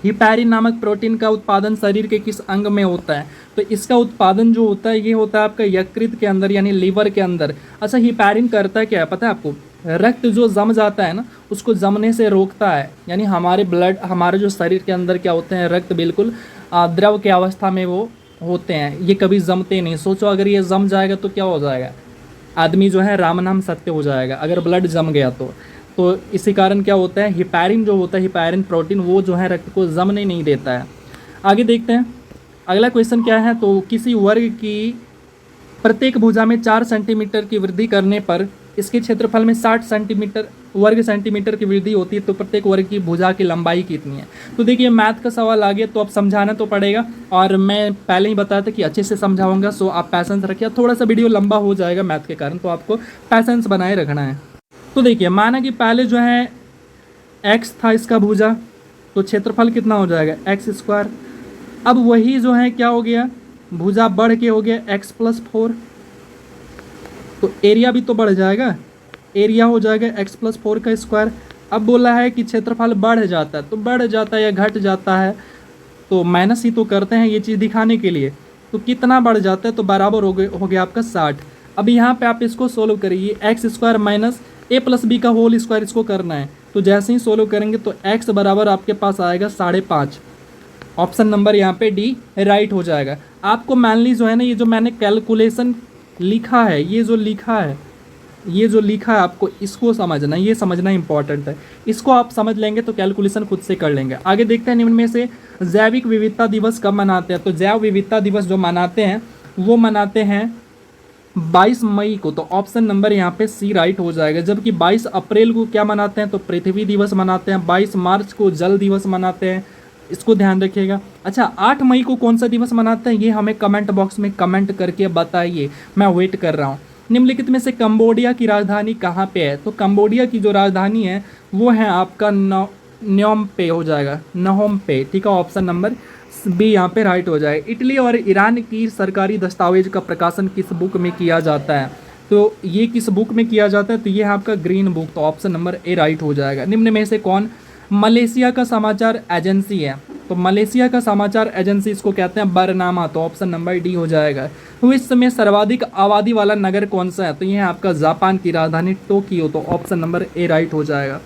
हिपैरिन नामक प्रोटीन का उत्पादन शरीर के किस अंग में होता है? तो इसका उत्पादन जो होता है ये होता है आपका यकृत के अंदर, यानी लीवर के अंदर। अच्छा, हिपैरिन करता है क्या है पता है आपको? रक्त जो जम जाता है ना उसको जमने से रोकता है। यानी हमारे ब्लड, हमारे जो शरीर के अंदर क्या होते हैं, रक्त बिल्कुल द्रव की अवस्था में वो होते हैं, ये कभी जमते नहीं। सोचो अगर ये जम जाएगा तो क्या हो जाएगा? आदमी जो है राम नाम सत्य हो जाएगा, अगर ब्लड जम गया तो इसी कारण क्या होता है, हिपैरिन जो होता है, हिपैरिन प्रोटीन, वो जो है रक्त को जमने नहीं देता है। आगे देखते हैं, अगला क्वेश्चन क्या है। तो किसी वर्ग की प्रत्येक भुजा में 4 सेंटीमीटर की वृद्धि करने पर इसके क्षेत्रफल में 60 वर्ग सेंटीमीटर की वृद्धि होती है। तो प्रत्येक वर्ग की भुजा की लंबाई कितनी है? तो देखिए मैथ का सवाल आ गया तो अब समझाना तो पड़ेगा, और मैं पहले ही बताया था कि अच्छे से समझाऊंगा। सो आप पैसेंस रखिए, थोड़ा सा वीडियो लंबा हो जाएगा मैथ के कारण, तो आपको पैसेंस बनाए रखना है। तो देखिए माना कि पहले जो है x था इसका भुजा, तो क्षेत्रफल कितना हो जाएगा x²। अब वही जो है क्या हो गया, भुजा बढ़ के हो गया x+4, तो एरिया भी तो बढ़ जाएगा, एरिया हो जाएगा x+4 का स्क्वायर। अब बोला है कि क्षेत्रफल बढ़ जाता है, तो बढ़ जाता है या घट जाता है, तो माइनस ही तो करते हैं ये चीज़ दिखाने के लिए। तो कितना बढ़ जाता है, तो बराबर हो गया आपका 60। अब यहाँ पे आप इसको सोल्व करिए, x² माइनस a+b का होल स्क्वायर इसको करना है। तो जैसे ही सोल्व करेंगे तो x बराबर आपके पास आएगा 5.5। ऑप्शन नंबर यहाँ पे डी राइट हो जाएगा। आपको मैनली जो है ना, ये जो मैंने कैलकुलेशन लिखा है, ये जो लिखा है आपको इसको समझना, ये समझना इंपॉर्टेंट है। इसको आप समझ लेंगे तो कैलकुलेशन खुद से कर लेंगे। आगे देखते हैं, निम्न में से जैविक विविधता दिवस कब मनाते हैं? तो जैव विविधता दिवस जो मनाते हैं वो मनाते हैं 22 मई को। तो ऑप्शन नंबर यहाँ पे सी राइट हो जाएगा। जबकि 22 अप्रैल को क्या मनाते हैं? तो पृथ्वी दिवस मनाते हैं। 22 मार्च को जल दिवस मनाते हैं, इसको ध्यान रखिएगा। अच्छा, 8 मई को कौन सा दिवस मनाते हैं ये हमें कमेंट बॉक्स में कमेंट करके बताइए, मैं वेट कर रहा हूँ। निम्नलिखित में से कंबोडिया की राजधानी कहाँ पे है? तो कंबोडिया की जो राजधानी है वो है आपका न्योम पे हो जाएगा, नहोम पे। ठीक है, ऑप्शन नंबर बी यहाँ पे राइट हो जाएगा। इटली और ईरान की सरकारी दस्तावेज का प्रकाशन किस बुक में किया जाता है? तो ये किस बुक में किया जाता है? तो ये है आपका ग्रीन बुक, तो ऑप्शन नंबर ए राइट हो जाएगा। निम्न में से कौन मलेशिया का समाचार एजेंसी है? तो मलेशिया का समाचार एजेंसी इसको कहते हैं बरनामा, तो ऑप्शन नंबर डी हो जाएगा। विश्व में सर्वाधिक आबादी वाला नगर कौन सा है? तो ये है आपका जापान की राजधानी टोक्यो, तो ऑप्शन नंबर ए राइट हो जाएगा।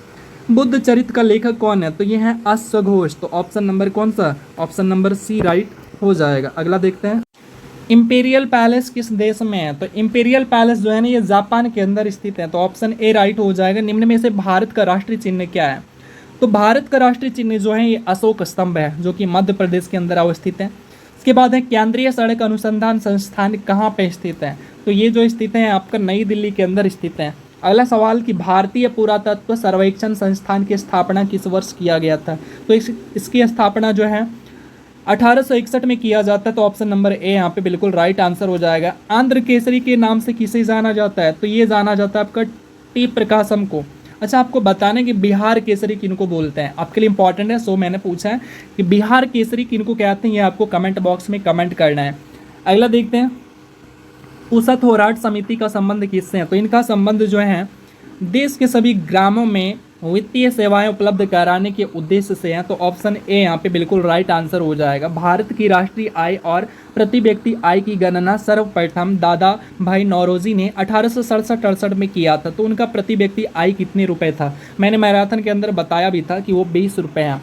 बुद्ध चरित्र का लेखक कौन है? तो ये है अश्वघोष, तो ऑप्शन नंबर कौन सा? ऑप्शन नंबर सी राइट हो जाएगा। अगला देखते हैं, इंपीरियल पैलेस किस देश में है? तो इंपीरियल पैलेस जो है ना ये जापान के अंदर स्थित है, तो ऑप्शन ए राइट हो जाएगा। निम्न में से भारत का राष्ट्रीय चिन्ह क्या है? तो भारत का राष्ट्रीय चिन्ह जो है ये अशोक स्तंभ है, जो कि मध्य प्रदेश के अंदर अवस्थित है। इसके बाद है केंद्रीय सड़क अनुसंधान संस्थान कहाँ पे स्थित है? तो ये जो स्थित है आपका नई दिल्ली के अंदर स्थित है। अगला सवाल कि भारतीय पुरातत्व सर्वेक्षण संस्थान की स्थापना किस वर्ष किया गया था? तो इसकी स्थापना जो है 1861 में किया जाता है, तो ऑप्शन नंबर ए यहाँ पे बिल्कुल राइट आंसर हो जाएगा। आंध्र केसरी के नाम से किसे जाना जाता है? तो ये जाना जाता है आपका टी प्रकाशम को। अच्छा, आपको बताना है कि बिहार केसरी किनको बोलते हैं, आपके लिए इंपॉर्टेंट है, सो मैंने पूछा है कि बिहार केसरी किनको कहते हैं, ये आपको कमेंट बॉक्स में कमेंट करना है। अगला देखते हैं, उषा थोराट समिति का संबंध किससे है? तो इनका संबंध जो है देश के सभी ग्रामों में वित्तीय सेवाएं उपलब्ध कराने के उद्देश्य से है, तो ऑप्शन ए यहाँ पे बिल्कुल राइट आंसर हो जाएगा। भारत की राष्ट्रीय आय और प्रति व्यक्ति आय की गणना सर्वप्रथम दादा भाई नौरोजी ने 1867-68 में किया था, तो उनका प्रति व्यक्ति आय कितने रुपए था? मैंने मैराथन के अंदर बताया भी था कि वो 20 रुपये है।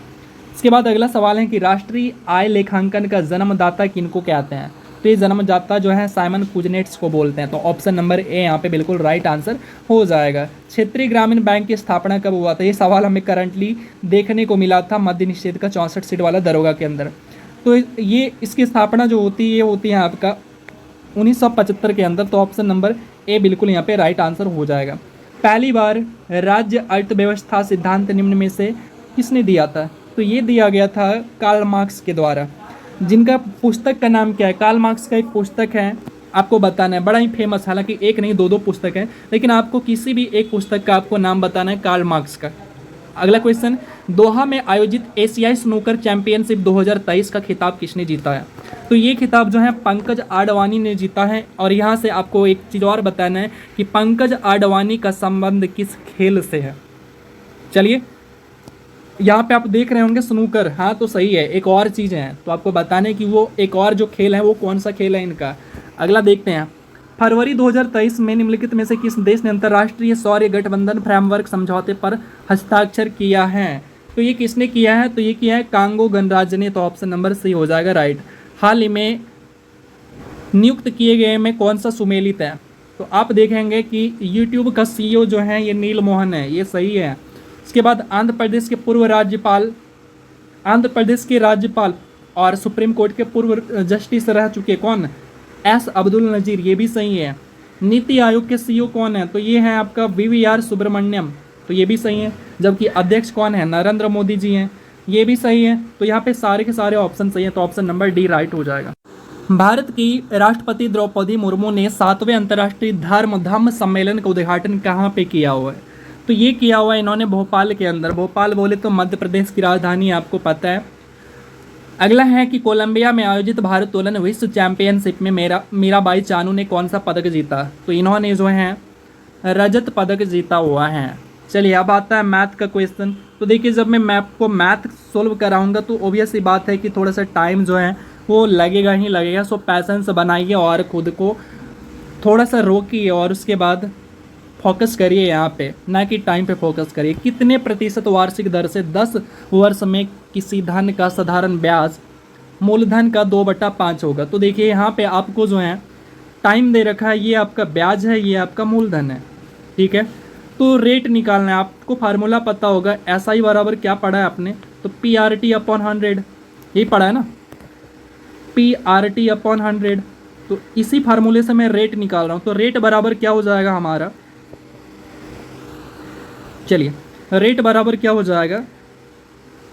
इसके बाद अगला सवाल है कि राष्ट्रीय आय लेखांकन का जन्मदाता किनको कहते हैं? तो ये जन्मदाता जो है साइमन कुजनेट्स को बोलते हैं, तो ऑप्शन नंबर ए यहाँ पे बिल्कुल राइट आंसर हो जाएगा। क्षेत्रीय ग्रामीण बैंक की स्थापना कब हुआ था? ये सवाल हमें करंटली देखने को मिला था मध्य निषेध का 64 सीट वाला दरोगा के अंदर। तो ये इसकी स्थापना जो होती है ये होती है आपका 1975 के अंदर, तो ऑप्शन नंबर ए बिल्कुल यहाँ पे राइट आंसर हो जाएगा। पहली बार राज्य अर्थव्यवस्था सिद्धांत निम्न में से किसने दिया था? तो ये दिया गया था कार्ल मार्क्स के द्वारा, जिनका पुस्तक का नाम क्या है? कार्ल मार्क्स का एक पुस्तक है, आपको बताना है, बड़ा ही फेमस, हालांकि एक नहीं दो पुस्तक है, लेकिन आपको किसी भी एक पुस्तक का आपको नाम बताना है कार्ल मार्क्स का। अगला क्वेश्चन, दोहा में आयोजित एशियाई स्नूकर चैंपियनशिप 2023 का खिताब किसने जीता है? तो ये खिताब जो है पंकज आडवाणी ने जीता है। और यहाँ से आपको एक चीज़ और बताना है कि पंकज आडवाणी का संबंध किस खेल से है। चलिए, यहाँ पे आप देख रहे होंगे स्नूकर, हाँ तो सही है, एक और चीज़ है, तो आपको बताने कि वो एक और जो खेल है वो कौन सा खेल है इनका। अगला देखते हैं, फरवरी 2023 में निम्नलिखित में से किस देश ने अंतर्राष्ट्रीय सौर गठबंधन फ्रेमवर्क समझौते पर हस्ताक्षर किया है? तो ये किसने किया है? तो ये किया है कांगो गणराज्य ने, तो ऑप्शन नंबर सी हो जाएगा राइट। हाल ही में नियुक्त किए गए में कौन सा सुमेलित है? तो आप देखेंगे कि यूट्यूब का CEO जो है ये नील मोहन है, ये सही है। इसके बाद आंध्र प्रदेश के राज्यपाल और सुप्रीम कोर्ट के पूर्व जस्टिस रह चुके कौन? एस अब्दुल नजीर, ये भी सही है। नीति आयोग के CEO कौन है? तो ये है आपका VVR सुब्रमण्यम, तो ये भी सही है। जबकि अध्यक्ष कौन है? नरेंद्र मोदी जी हैं, ये भी सही है। तो यहाँ पे सारे के सारे ऑप्शन सही है, तो ऑप्शन नंबर डी राइट हो जाएगा। भारत की राष्ट्रपति द्रौपदी मुर्मू ने 7वें अंतर्राष्ट्रीय धम्म सम्मेलन का उद्घाटन कहाँ पे किया हुआ है? तो ये किया हुआ है इन्होंने भोपाल के अंदर। भोपाल बोले तो मध्य प्रदेश की राजधानी आपको पता है। अगला है कि कोलंबिया में आयोजित भारोत्तोलन विश्व चैंपियनशिप में मीराबाई चानू ने कौन सा पदक जीता? तो इन्होंने जो है रजत पदक जीता हुआ है। चलिए, अब आता है मैथ का क्वेश्चन। तो देखिए, जब मैं आपको मैथ सोल्व कराऊंगा तो ऑब्वियस सी बात है कि थोड़ा सा टाइम जो है वो लगेगा ही लगेगा। सो पैसेंस बनाइए और खुद को थोड़ा सा रोकिए और उसके बाद फोकस करिए यहाँ पे, ना कि टाइम पे फोकस करिए। कितने प्रतिशत वार्षिक दर से 10 वर्ष में किसी धन का साधारण ब्याज मूलधन का 2/5 होगा? तो देखिए यहाँ पे आपको जो है टाइम दे रखा है, ये आपका ब्याज है, ये आपका मूलधन है, ठीक है। तो रेट निकालना है आपको, फार्मूला पता होगा, SI बराबर क्या पढ़ा है आपने? तो PRT/100, यही पढ़ा है ना, PRT/100। तो इसी फार्मूले से मैं रेट निकाल रहा हूँ। तो रेट बराबर क्या हो जाएगा हमारा? चलिए, रेट बराबर क्या हो जाएगा?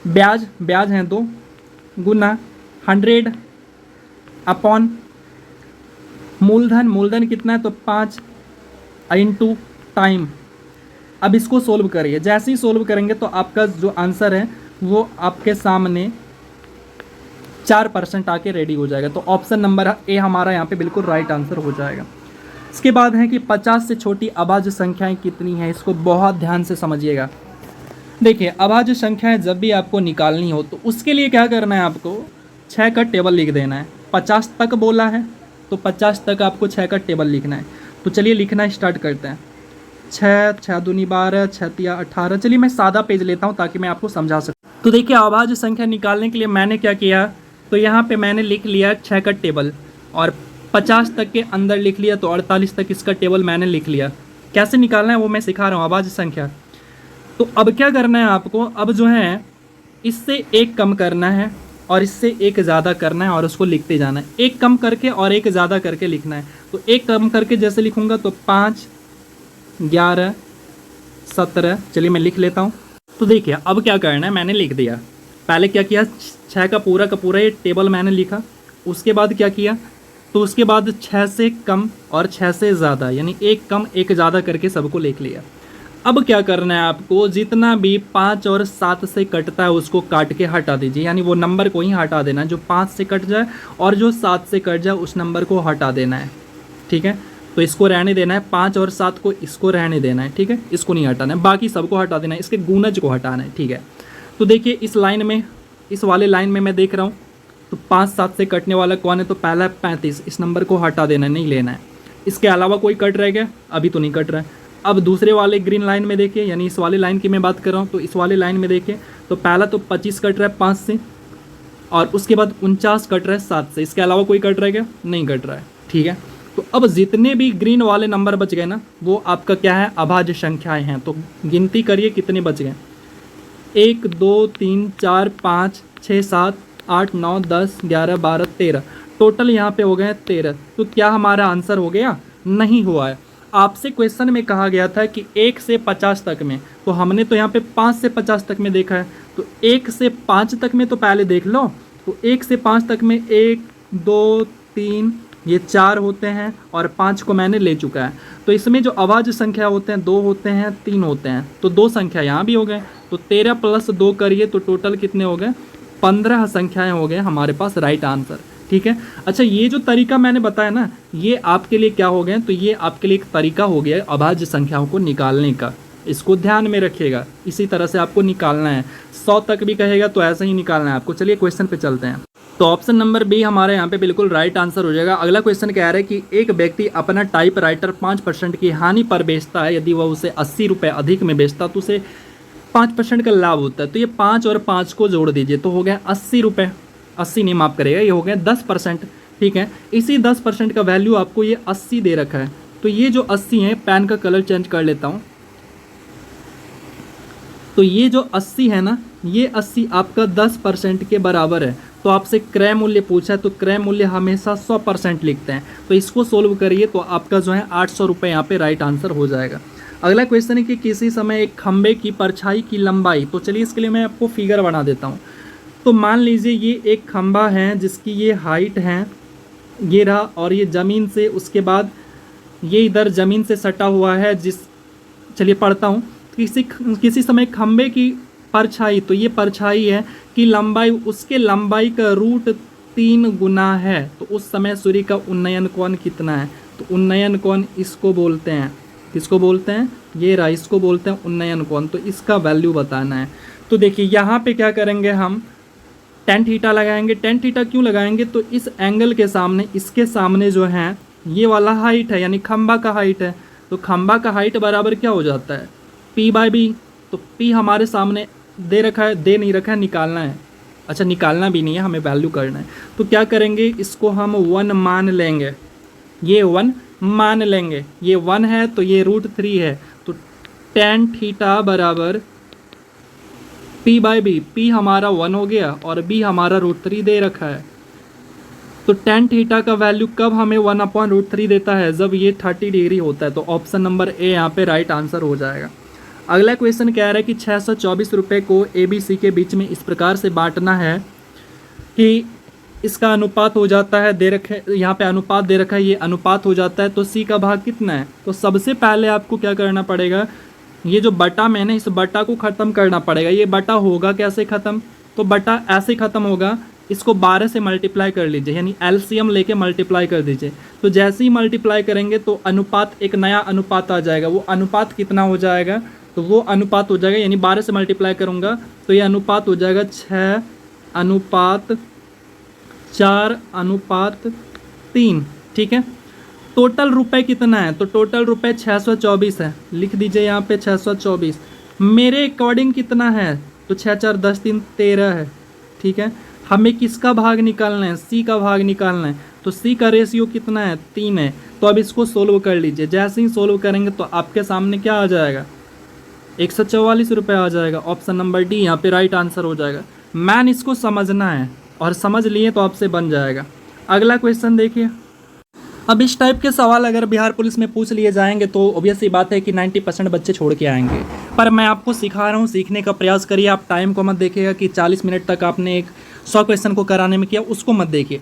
ब्याज हैं 2 गुना 100 अपॉन मूलधन कितना है? तो 5 इनटू टाइम। अब इसको सोल्व करिए, जैसे ही सोल्व करेंगे तो आपका जो आंसर है वो आपके सामने 4% आके रेडी हो जाएगा। तो ऑप्शन नंबर ए हमारा यहाँ पे बिल्कुल राइट आंसर हो जाएगा। इसके बाद है कि 50 से छोटी अभाज्य संख्याएं कितनी हैं, इसको बहुत ध्यान से समझिएगा। देखिए अभाज्य संख्याएं जब भी आपको निकालनी हो तो उसके लिए क्या करना है, आपको 6 का टेबल लिख देना है। 50 तक बोला है तो 50 तक आपको 6 का टेबल लिखना है। तो चलिए लिखना स्टार्ट करते हैं। 6, 6 दूनी 12, 6 तिया 18। चलिए मैं सादा पेज लेता हूँ ताकि मैं आपको समझा सकूँ। तो देखिए अभाज्य संख्या निकालने के लिए मैंने क्या किया, तो यहाँ पे मैंने लिख लिया 6 का टेबल और 50 तक के अंदर लिख लिया, तो 48 तक इसका टेबल मैंने लिख लिया। कैसे निकालना है वो मैं सिखा रहा हूँ, अभाज्य संख्या। तो अब क्या करना है आपको, अब जो है इससे एक कम करना है और इससे एक ज़्यादा करना है और उसको लिखते जाना है। एक कम करके और एक ज़्यादा करके लिखना है। तो एक कम करके जैसे लिखूँगा तो 5, 11, 17। चलिए मैं लिख लेता हूँ। तो देखिए अब क्या करना है, मैंने लिख दिया। पहले क्या किया, 6 का पूरा ये टेबल मैंने लिखा। उसके बाद क्या किया, तो उसके बाद 6 से कम और 6 से ज़्यादा, यानी एक कम एक ज़्यादा करके सबको लिख लिया। अब क्या करना है आपको, जितना भी 5 और 7 से कटता है उसको काट के हटा दीजिए, यानी वो नंबर को ही हटा देना है। जो 5 से कट जाए और जो 7 से कट जाए उस नंबर को हटा देना है। ठीक है, तो इसको रहने देना है, 5 और 7 को इसको रहने देना है। ठीक है, इसको नहीं हटाना है, बाकी सबको हटा देना है, इसके गुणज को हटाना है। ठीक है, तो देखिए इस लाइन में, इस वाले लाइन में मैं देख रहा हूँ तो 5, 7 से कटने वाला कौन है, तो पहला है 35। इस नंबर को हटा देना है, नहीं लेना है। इसके अलावा कोई कट रह गया, अभी तो नहीं कट रहा है। अब दूसरे वाले ग्रीन लाइन में देखिए, यानी इस वाले लाइन की मैं बात कर रहा हूँ, तो इस वाले लाइन में देखिए तो पहला तो 25 कट रहा है 5 से और उसके बाद 49 कट रहा है 7 से। इसके अलावा कोई कट रह गया, नहीं कट रहा है। ठीक है, तो अब जितने भी ग्रीन वाले नंबर बच गए ना, वो आपका क्या है, अभाज्य संख्याएं हैं। तो गिनती करिए कितने बच गए, 1, 2, 3, 4, 5, 6, 7, 8, 9, 10, 11, 12, 13। टोटल यहाँ पे हो गए 13। तो क्या हमारा आंसर हो गया, नहीं हुआ है। आपसे क्वेश्चन में कहा गया था कि 1 से 50 तक में, तो हमने तो यहाँ पे 5 से 50 तक में देखा है। तो 1 से 5 तक में तो पहले देख लो। तो 1 से 5 तक में 1, 2, 3, ये 4 होते हैं और 5 को मैंने ले चुका है। तो इसमें जो अभाज्य संख्या होते हैं 2 होते हैं, 3 होते हैं, तो 2 संख्या यहाँ भी हो गए। तो 13 + 2 करिए तो टोटल कितने हो गए, 15 संख्याएँ हो गए हमारे पास राइट आंसर। ठीक है, अच्छा ये जो तरीका मैंने बताया ना, ये आपके लिए क्या हो गया, तो ये आपके लिए एक तरीका हो गया अभाज्य संख्याओं को निकालने का। इसको ध्यान में रखिएगा, इसी तरह से आपको निकालना है। 100 तक भी कहेगा तो ऐसा ही निकालना है आपको। चलिए क्वेश्चन पे चलते हैं। तो ऑप्शन नंबर बी हमारे यहाँ पे बिल्कुल राइट आंसर हो जाएगा। अगला क्वेश्चन कह रहा है कि एक व्यक्ति अपना टाइपराइटर 5% की हानि पर बेचता है। यदि वह उसे 80 रुपये अधिक में बेचता तो उसे 5% का लाभ होता है। तो ये 5 और 5 को जोड़ दीजिए तो हो गया 80 रुपये। 80 नहीं माफ़ करेगा, ये हो गया 10%। ठीक है, इसी 10% का वैल्यू आपको ये 80 दे रखा है। तो ये जो 80 है, पेन का कलर चेंज कर लेता हूँ। तो ये जो 80 है ना, ये 80 आपका 10% के बराबर है। तो आपसे क्रय मूल्य पूछा है, तो क्रय मूल्य हमेशा 100% लिखते हैं। तो इसको सोल्व करिए तो आपका जो है 800 रुपये यहाँ पे राइट आंसर हो जाएगा। अगला क्वेश्चन है कि किसी समय एक खंबे की परछाई की लंबाई, तो चलिए इसके लिए मैं आपको फिगर बना देता हूँ। तो मान लीजिए ये एक खंबा है जिसकी ये हाइट है, ये रहा, और ये ज़मीन से, उसके बाद ये इधर ज़मीन से सटा हुआ है। चलिए पढ़ता हूँ। किसी समय खंबे की परछाई, तो ये परछाई है कि लंबाई, उसके लंबाई का √3 गुना है। तो उस समय सूर्य का उन्नयन कोण कितना है, तो उन्नयन कोण इसको बोलते हैं, किसको बोलते हैं, ये रहा, इसको बोलते हैं उन्नयन कोण। तो इसका वैल्यू बताना है। तो देखिए यहाँ पे क्या करेंगे, हम tan थीटा लगाएंगे। tan थीटा क्यों लगाएंगे, तो इस एंगल के सामने, इसके सामने जो है ये वाला हाइट है, यानी खंबा का हाइट है। तो खंबा का हाइट बराबर क्या हो जाता है, P/B। तो P हमारे सामने दे रखा है, दे नहीं रखा है, निकालना है। अच्छा निकालना भी नहीं है, हमें वैल्यू करना है। तो क्या करेंगे, इसको हम 1 मान लेंगे, ये 1 मान लेंगे। ये 1 है तो ये √3 है। तो tan थीटा बराबर P/B। P हमारा 1 हो गया और B हमारा √3 दे रखा है। तो tan थीटा का वैल्यू कब हमें 1/√3 देता है, जब ये 30 डिग्री होता है। तो ऑप्शन नंबर ए यहाँ पे राइट आंसर हो जाएगा। अगला क्वेश्चन कह रहा है कि 624 रुपये को ABC के बीच में इस प्रकार से बांटना है कि इसका अनुपात हो जाता है, दे रखे यहाँ पे अनुपात दे रखा है, ये अनुपात हो जाता है। तो सी का भाग कितना है? तो सबसे पहले आपको क्या करना पड़ेगा, ये जो बटा में ना, इस बटा को ख़त्म करना पड़ेगा। ये बटा होगा कैसे ख़त्म? तो बटा ऐसे ख़त्म होगा, इसको 12 से मल्टीप्लाई कर लीजिए, यानी एलसीएम लेके मल्टीप्लाई कर दीजिए। तो जैसे ही मल्टीप्लाई करेंगे तो अनुपात, एक नया अनुपात आ जाएगा। वो अनुपात कितना हो जाएगा? तो वो अनुपात हो जाएगा, यानी 12 से मल्टीप्लाई करूँगा तो ये अनुपात हो जाएगा 6:4:3। ठीक है। टोटल रुपए कितना है? तो टोटल रुपए 624 है, लिख दीजिए यहाँ पे 624। मेरे अकॉर्डिंग कितना है? तो 6 4 10 3 13 है। ठीक है। हमें किसका भाग निकालना है? सी का भाग निकालना है। तो सी का रेशियो कितना है? 3 है। तो अब इसको सोल्व कर लीजिए। जैसे ही सोल्व करेंगे तो आपके सामने क्या आ जाएगा? 144 रुपये आ जाएगा। ऑप्शन नंबर डी यहाँ पे राइट आंसर हो जाएगा। मैन इसको समझना है, और समझ लिए तो आपसे बन जाएगा। अगला क्वेश्चन देखिए। अब इस टाइप के सवाल अगर बिहार पुलिस में पूछ लिए जाएंगे तो ऑब्वियस सी बात है कि 90% बच्चे छोड़ के आएंगे। पर मैं आपको सिखा रहा हूँ, सीखने का प्रयास करिए। आप टाइम को मत देखिएगा कि 40 मिनट तक आपने एक 100 क्वेश्चन को कराने में किया, उसको मत देखिए।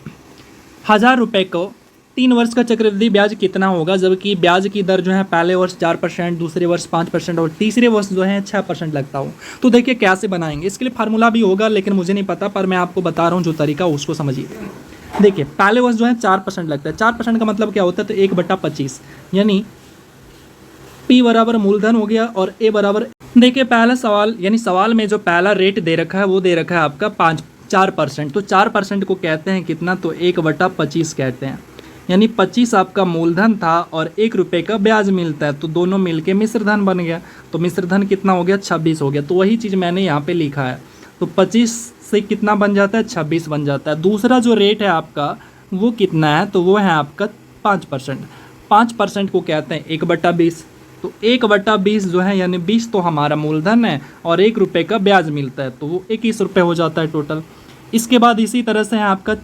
1000 रुपये को 3 वर्ष का चक्रवृद्धि ब्याज कितना होगा? जबकि ब्याज की दर जो है पहले वर्ष 4%, दूसरे वर्ष 5% और तीसरे वर्ष जो है 6% लगता हो। तो देखिए कैसे बनाएंगे। इसके लिए फार्मूला भी होगा, लेकिन मुझे नहीं पता, पर मैं आपको बता रहा हूँ जो तरीका उसको समझिए। देखिए पहले वर्ष जो है 4% लगता है। 4% का मतलब क्या होता है? तो 1/25, यानी P बराबर मूलधन हो गया और A बराबर। देखिए पहला सवाल, यानी सवाल में जो पहला रेट दे रखा है वो दे रखा है आपका 4%। तो 4% को कहते हैं कितना? तो 1/25 कहते हैं। यानी 25 आपका मूलधन था और 1 रुपये का ब्याज मिलता है, तो दोनों मिलके मिश्रधन बन गया। तो मिश्रधन कितना हो गया? 26 हो गया। तो वही चीज़ मैंने यहाँ पे लिखा है। तो 25 से कितना बन जाता है? 26 बन जाता है। दूसरा जो रेट है आपका वो कितना है? तो वो है आपका 5%। 5% को कहते हैं 1/20। तो 1/20 जो है, यानी 20 तो हमारा मूलधन है और 1 रुपये का ब्याज मिलता है, तो वो 21 रुपये हो जाता है टोटल। इसके बाद इसी तरह से है आपका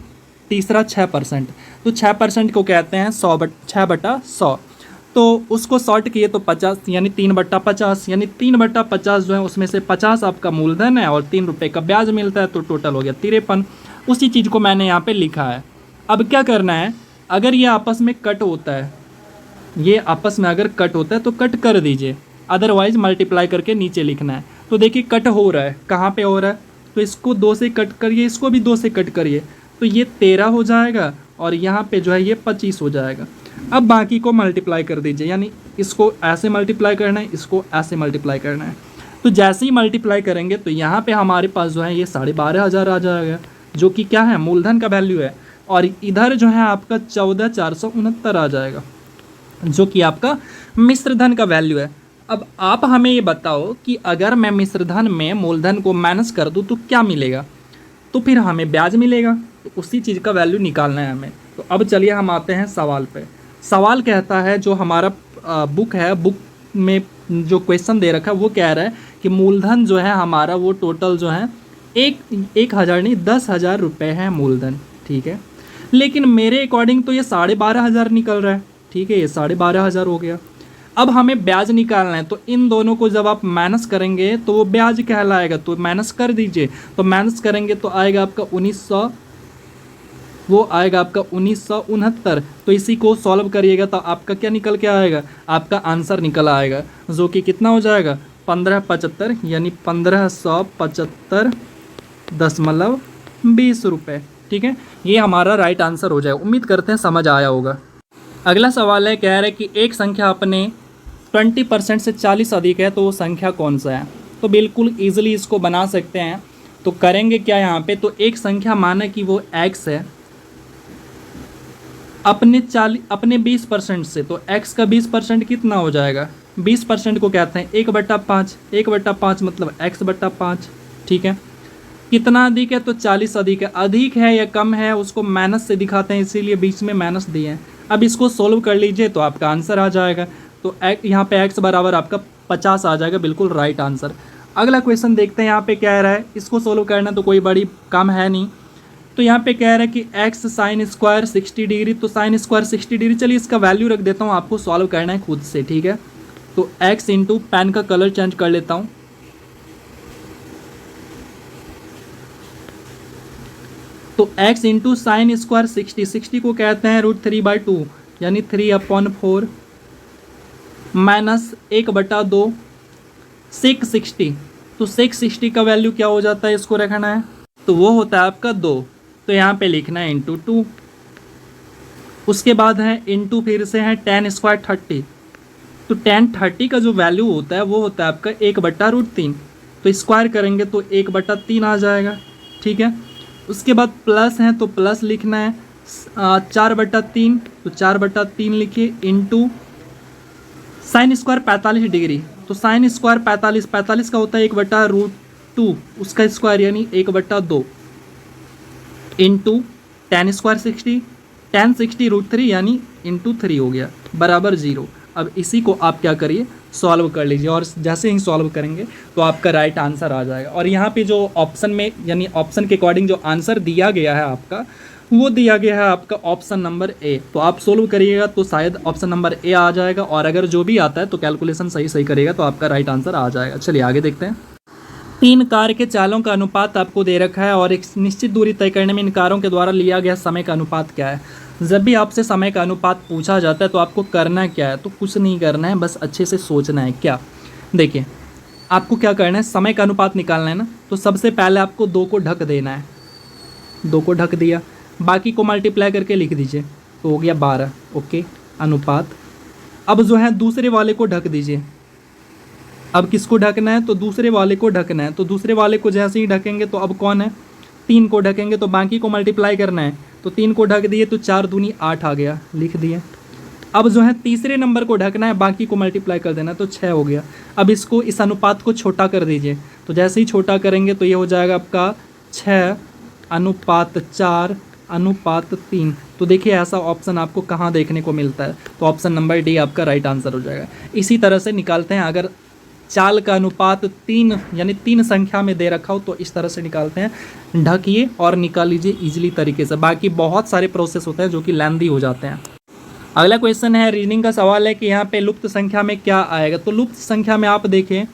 तीसरा 6%। तो 6% को कहते हैं 6/100। तो उसको शॉर्ट किए तो 50, यानी 3/50, यानी 3/50 जो है उसमें से 50 आपका मूलधन है और 3 रुपये का ब्याज मिलता है, तो टोटल हो गया 53। उसी चीज़ को मैंने यहाँ पे लिखा है। अब क्या करना है? अगर ये आपस में कट होता है, ये आपस में अगर कट होता है तो कट कर दीजिए, अदरवाइज मल्टीप्लाई करके नीचे लिखना है। तो देखिए कट हो रहा है, कहाँ पे हो रहा है? तो इसको 2 से कट करिए, इसको भी 2 से कट करिए, तो ये 13 हो जाएगा और यहाँ पे जो है ये 25 हो जाएगा। अब बाकी को मल्टीप्लाई कर दीजिए, यानी इसको ऐसे मल्टीप्लाई करना है, इसको ऐसे मल्टीप्लाई करना है। तो जैसे ही मल्टीप्लाई करेंगे तो यहाँ पे हमारे पास जो है ये 12,500 आ जाएगा, जो कि क्या है? मूलधन का वैल्यू है। और इधर जो है आपका 14,469 आ जाएगा, जो कि आपका मिश्रधन का वैल्यू है। अब आप हमें ये बताओ कि अगर मैं मिश्रधन में मूलधन को माइनस कर दूँ तो क्या मिलेगा? तो फिर हमें ब्याज मिलेगा। तो उसी चीज़ का वैल्यू निकालना है हमें। तो अब चलिए हम आते हैं सवाल पे। सवाल कहता है, जो हमारा बुक है, बुक में जो क्वेश्चन दे रखा है वो कह रहा है कि मूलधन जो है हमारा वो टोटल जो है 1,000 नहीं 10,000 रुपये है मूलधन। ठीक है, लेकिन मेरे अकॉर्डिंग तो ये 12,500 निकल रहा है। ठीक है, ये 12,500 हो गया। अब हमें ब्याज निकालना है, तो इन दोनों को जब आप माइनस करेंगे तो वो ब्याज कहलाएगा। तो माइनस कर दीजिए, तो माइनस करेंगे तो आएगा आपका 1900, वो आएगा आपका 1969। तो इसी को सॉल्व करिएगा तो आपका क्या निकल के आएगा? आपका आंसर निकल आएगा, जो कि कितना हो जाएगा? 1575, यानी 1575.20 रुपये। ठीक है, ये हमारा राइट आंसर हो जाएगा। उम्मीद करते हैं समझ आया होगा। अगला सवाल है, कह रहा है कि एक संख्या अपने 20% से 40 अधिक है, तो वो संख्या कौन सा है? तो बिल्कुल ईजिली इसको बना सकते हैं। तो करेंगे क्या यहाँ पे? तो एक संख्या माना कि वो x है अपने 20% से, तो x का 20% कितना हो जाएगा? 20% को कहते हैं 1/5। 1/5 मतलब x/5। ठीक है, कितना अधिक है? तो 40 अधिक है। अधिक है या कम है उसको माइनस से दिखाते हैं, इसीलिए बीच में माइनस दिए हैं। अब इसको सोल्व कर लीजिए तो आपका आंसर आ जाएगा। तो यहाँ पे x बराबर आपका 50 आ जाएगा, बिल्कुल राइट आंसर। अगला क्वेश्चन देखते हैं यहाँ पे क्या रहा है। इसको सोल्व करना तो कोई बड़ी काम है नहीं। तो यहाँ पे कह रहा है कि x साइन स्क्वायर 60 डिग्री, तो साइन स्क्वायर 60 डिग्री, चलिए इसका वैल्यू रख देता हूँ, आपको सॉल्व करना है खुद से। ठीक है, तो x इंटू पेन का कलर चेंज कर लेता हूँ, तो x इंटू साइन स्क्वायर 60 को कहते हैं √3/2 यानी 3/4 माइनस 1/2 660। तो 660 का वैल्यू क्या हो जाता है, इसको रखना है तो वो होता है आपका 2। तो यहाँ पे लिखना है इंटू 2। उसके बाद है इंटू फिर से है tan स्क्वायर 30। तो tan 30 का जो वैल्यू होता है वो होता है आपका 1/√3। तो स्क्वायर करेंगे तो 1/3 आ जाएगा, ठीक है। उसके बाद प्लस है तो प्लस लिखना है 4/3। तो 4/3 लिखिए इंटू साइन स्क्वायर 45 डिग्री। तो साइन स्क्वायर 45 का होता है 1/√2 उसका स्क्वायर यानी 1/2 इंटू tan स्क्वायर 60। tan 60 √3 यानी इंटू 3 हो गया बराबर 0। अब इसी को आप क्या करिए, सॉल्व कर लीजिए और जैसे ही सॉल्व करेंगे तो आपका राइट आंसर आ जाएगा। और यहाँ पे जो ऑप्शन में यानी ऑप्शन के अकॉर्डिंग जो आंसर दिया गया है आपका, वो दिया गया है आपका ऑप्शन नंबर ए। तो आप सोल्व करिएगा तो शायद ऑप्शन नंबर ए आ जाएगा, और अगर जो भी आता है तो कैलकुलेशन सही करिएगा तो आपका राइट आंसर आ जाएगा। चलिए आगे देखते हैं। 3 कार के चालों का अनुपात आपको दे रखा है और एक निश्चित दूरी तय करने में इन कारों के द्वारा लिया गया समय का अनुपात क्या है। जब भी आपसे समय का अनुपात पूछा जाता है तो आपको करना क्या है, तो कुछ नहीं करना है, बस अच्छे से सोचना है। क्या, देखिए आपको क्या करना है, समय का अनुपात निकालना है ना। तो सबसे पहले आपको 2 को ढक देना है, 2 को ढक दिया, बाकी को मल्टीप्लाई करके लिख दीजिए तो हो गया 12। ओके, अनुपात। अब जो है दूसरे वाले को ढक दीजिए। अब किसको ढकना है, तो दूसरे वाले को ढकना है। तो दूसरे वाले को जैसे ही ढकेंगे तो अब कौन है, 3 को ढकेंगे तो बाकी को मल्टीप्लाई करना है। तो 3 को ढक दिए तो 4 दूनी 8 आ गया, लिख दिए। अब जो है तीसरे नंबर को ढकना है, बाकी को मल्टीप्लाई कर देना है तो 6 हो गया। अब इसको इस अनुपात को छोटा कर दीजिए। तो जैसे ही छोटा करेंगे तो ये हो जाएगा आपका 6:4:3। तो देखिए ऐसा ऑप्शन आपको कहाँ देखने को मिलता है, तो ऑप्शन नंबर डी आपका राइट आंसर हो जाएगा। इसी तरह से निकालते हैं, अगर चाल का अनुपात 3 यानी 3 संख्या में दे रखा हो तो इस तरह से निकालते हैं। ढकिए और निकाल लीजिए इजीली तरीके से। बाकी बहुत सारे प्रोसेस होते हैं जो कि लेंथी हो जाते हैं। अगला क्वेश्चन है, रीजनिंग का सवाल है कि यहाँ पे लुप्त संख्या में क्या आएगा। तो लुप्त संख्या में आप देखें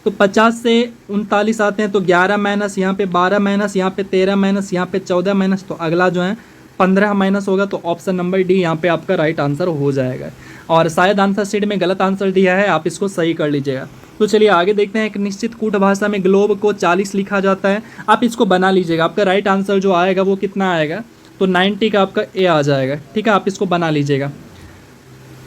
तो 50 से 39 आते हैं तो 11 माइनस, यहाँ पे 12 माइनस, यहाँ पे 13 माइनस, यहाँ पे 14 माइनस, तो अगला जो है 15 माइनस होगा। तो ऑप्शन नंबर डी यहाँ पे आपका राइट आंसर हो जाएगा। और शायद आंसर शीट में गलत आंसर दिया है, आप इसको सही कर लीजिएगा। तो चलिए आगे देखते हैं। एक निश्चित कूट भाषा में ग्लोब को 40 लिखा जाता है, आप इसको बना लीजिएगा। आपका राइट आंसर जो आएगा वो कितना आएगा, तो 90 का आपका ए आ जाएगा, ठीक है। आप इसको बना लीजिएगा।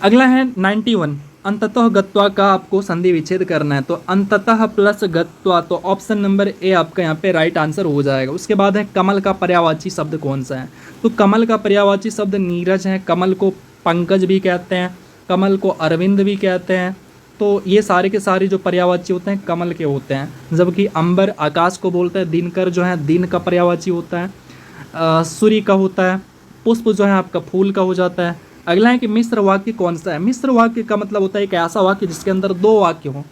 अगला है 91, अंततः गत्वा का आपको संधि विच्छेद करना है। तो अंततः प्लस गत्वा, तो ऑप्शन नंबर ए आपका यहाँ पे राइट आंसर हो जाएगा। उसके बाद है कमल का पर्यायवाची शब्द कौन सा है। तो कमल का पर्यायवाची शब्द नीरज है। कमल को पंकज भी कहते हैं, कमल को अरविंद भी कहते हैं। तो ये सारे के सारे जो पर्यायवाची होते हैं कमल के होते हैं। जबकि अंबर आकाश को बोलते हैं, दिनकर जो है दिन का पर्यायवाची होता है, सूर्य का होता है, पुष्प जो है आपका फूल का हो जाता है। अगला है कि मिश्र वाक्य कौन सा है। मिश्र वाक्य का मतलब होता है एक ऐसा वाक्य जिसके अंदर 2 वाक्य हों।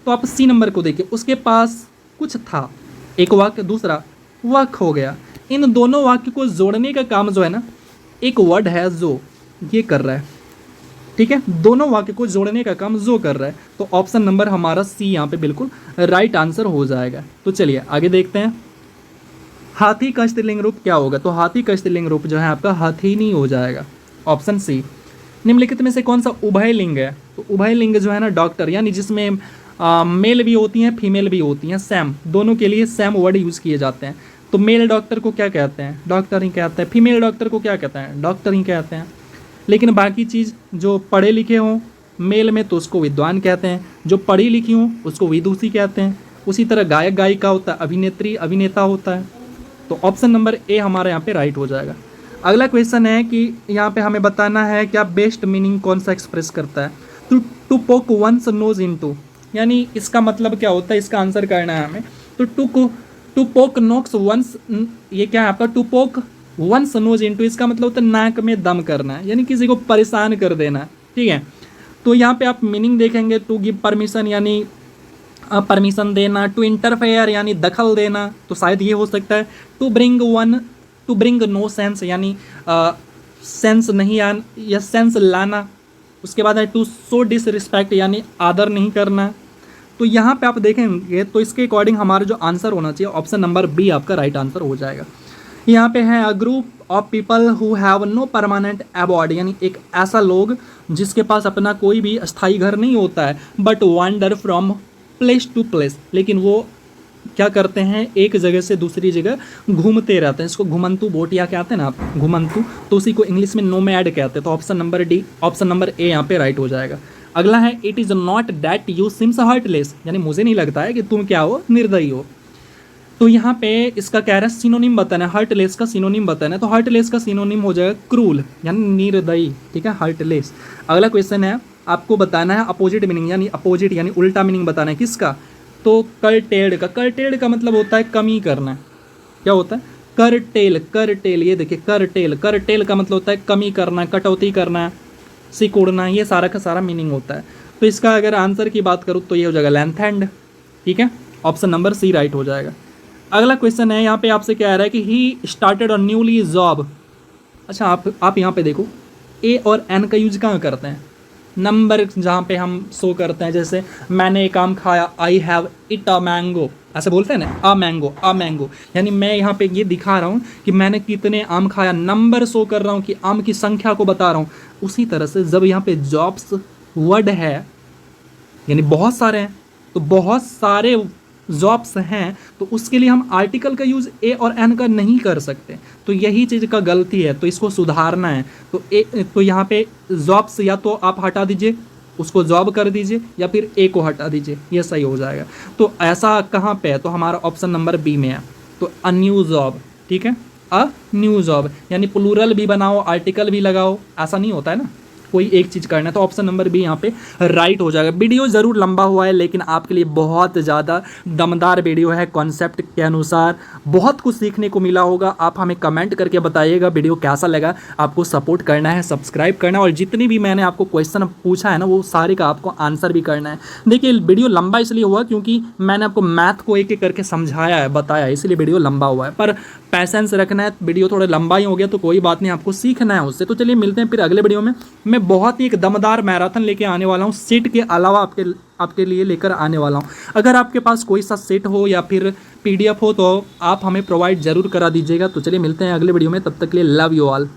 तो आप सी नंबर को देखिए, उसके पास कुछ था, एक वाक्य, दूसरा वक हो गया। इन दोनों वाक्य को जोड़ने का काम जो है ना, एक वर्ड है जो ये कर रहा है, ठीक है। दोनों वाक्य को जोड़ने का काम जो कर रहा है। तो ऑप्शन नंबर हमारा सी यहाँ पे बिल्कुल राइट आंसर हो जाएगा। तो चलिए आगे देखते हैं। हाथी का स्त्रीलिंग रूप क्या होगा। तो हाथी का स्त्रीलिंग रूप जो है आपका हाथीनी हो जाएगा, ऑप्शन सी। निम्नलिखित में से कौन सा उभय लिंग है। तो उभय लिंग जो है ना डॉक्टर, यानी जिसमें मेल भी होती हैं फीमेल भी होती हैं, सेम, दोनों के लिए सेम वर्ड यूज़ किए जाते हैं। तो मेल डॉक्टर को क्या कहते हैं, डॉक्टर ही कहते हैं। फीमेल डॉक्टर को क्या कहते हैं, डॉक्टर ही कहते हैं। लेकिन बाकी चीज़ जो पढ़े लिखे हों मेल में तो उसको विद्वान कहते हैं, जो पढ़ी लिखी हों उसको विदुषी कहते हैं। उसी तरह गायक गायिका होता है, अभिनेत्री अभिनेता होता है। तो ऑप्शन नंबर ए हमारे यहाँ पे राइट हो जाएगा। अगला क्वेश्चन है कि यहाँ पे हमें बताना है क्या बेस्ट मीनिंग कौन सा एक्सप्रेस करता है। तो to poke once knows into, यानी इसका मतलब क्या होता है, इसका आंसर करना है हमें। तो टू पोक नोक्स वंस, ये क्या है आपका, to poke once knows into, इसका मतलब होता है नाक में दम करना है, यानी किसी को परेशान कर देना, ठीक है। तो यहाँ पे आप मीनिंग देखेंगे, टू गिव परमिशन यानी परमिशन देना, टू इंटरफेयर यानी दखल देना, तो शायद ये हो सकता है। टू ब्रिंग नो सेंस यानी सेंस नहीं आना या सेंस लाना। उसके बाद है टू शो डिसरिस्पेक्ट यानी आदर नहीं करना। तो यहाँ पे आप देखेंगे तो इसके अकॉर्डिंग हमारा जो आंसर होना चाहिए ऑप्शन नंबर बी आपका राइट आंसर हो जाएगा। यहाँ पे है a group of people who have no permanent abode, यानी एक ऐसा लोग जिसके पास अपना कोई भी अस्थाई घर नहीं होता है, but wander from place to place, लेकिन वो क्या करते हैं, एक जगह से दूसरी जगह घूमते रहते हैं। इसको घुमंतु बोटिया कहते हैं ना आप, घुमंतु, तो उसी को इंग्लिश में नोमैड कहते हैं। तो option number D, option number A यहाँ पे राइट हो जाएगा। अगला है it is not that you seems heartless, यानी मुझे नहीं लगता है कि तुम क्या हो, निर्दयी हो। तो यहाँ पे इसका कह रहा है सिनोनिम बताना है, हार्टलेस का सिनोनिम बताना है, तो हार्टलेस का सिनोनिम हो जाएगा क्रूल, यानी निर्दयी, ठीक है, हार्टलेस। अगला क्वेश्चन है आपको बताना है अपोजिट मीनिंग, यानी अपोजिट यानी उल्टा मीनिंग बताना है किसका, तो कर्टेड का। कर्टेड का मतलब होता है कमी करना, क्या होता है, करटेल, करटेल, ये देखिए करटेल, करटेल का मतलब होता है कमी करना, कटौती करना, सिकुड़ना, ये सारा का सारा मीनिंग होता है। तो इसका अगर आंसर की बात करूँ तो ये हो जाएगा लेंथेंड, ठीक है, ऑप्शन नंबर सी राइट हो जाएगा। अगला क्वेश्चन है यहाँ पे आपसे क्या आ रहा है कि he started on newly job. अच्छा आप यहाँ पे देखो ए और एन का यूज कहाँ करते हैं, नंबर जहाँ पे हम शो करते हैं, जैसे मैंने एक आम खाया, I have it a mango, ऐसे बोलते हैं ना, अ मैंगो, अ मैंगो, यानी मैं यहाँ पे ये दिखा रहा हूँ कि मैंने कितने आम खाया, नंबर शो कर रहा हूँ कि आम की संख्या को बता रहा हूँ। उसी तरह से जब यहाँ पे जॉब्स वर्ड है, यानी बहुत सारे हैं, तो बहुत सारे जॉब्स हैं, तो उसके लिए हम आर्टिकल का यूज़ ए और एन का नहीं कर सकते। तो यही चीज़ का गलती है, तो इसको सुधारना है। तो यहाँ पे जॉब्स या तो आप हटा दीजिए, उसको जॉब कर दीजिए, या फिर ए को हटा दीजिए, ये सही हो जाएगा। तो ऐसा कहाँ पे है, तो हमारा ऑप्शन नंबर बी में है, तो अ न्यू जॉब, ठीक है, अ न्यू जॉब, यानी प्लूरल भी बनाओ, आर्टिकल भी लगाओ, ऐसा नहीं होता है ना, कोई एक चीज़ करना है। तो ऑप्शन नंबर बी यहाँ पे राइट हो जाएगा। वीडियो ज़रूर लंबा हुआ है, लेकिन आपके लिए बहुत ज़्यादा दमदार वीडियो है, कॉन्सेप्ट के अनुसार बहुत कुछ सीखने को मिला होगा। आप हमें कमेंट करके बताइएगा वीडियो कैसा लगा। आपको सपोर्ट करना है, सब्सक्राइब करना है, और जितनी भी मैंने आपको क्वेश्चन पूछा है ना, वो सारे का आपको आंसर भी करना है। देखिए वीडियो लंबा इसलिए हुआ क्योंकि मैंने आपको मैथ को एक एक करके समझाया है, बताया है, इसलिए वीडियो लंबा हुआ है। पर पैसेंस रखना है, वीडियो थोड़ा लंबा ही हो गया तो कोई बात नहीं, आपको सीखना है उससे। तो चलिए मिलते हैं फिर अगले वीडियो में। मैं बहुत ही एक दमदार मैराथन लेके आने वाला हूँ, सेट के अलावा आपके लिए लेकर आने वाला हूँ। अगर आपके पास कोई सा सेट हो या फिर PDF हो तो आप हमें प्रोवाइड ज़रूर करा दीजिएगा। तो चलिए मिलते हैं अगले वीडियो में, तब तक के लिए लव यू ऑल।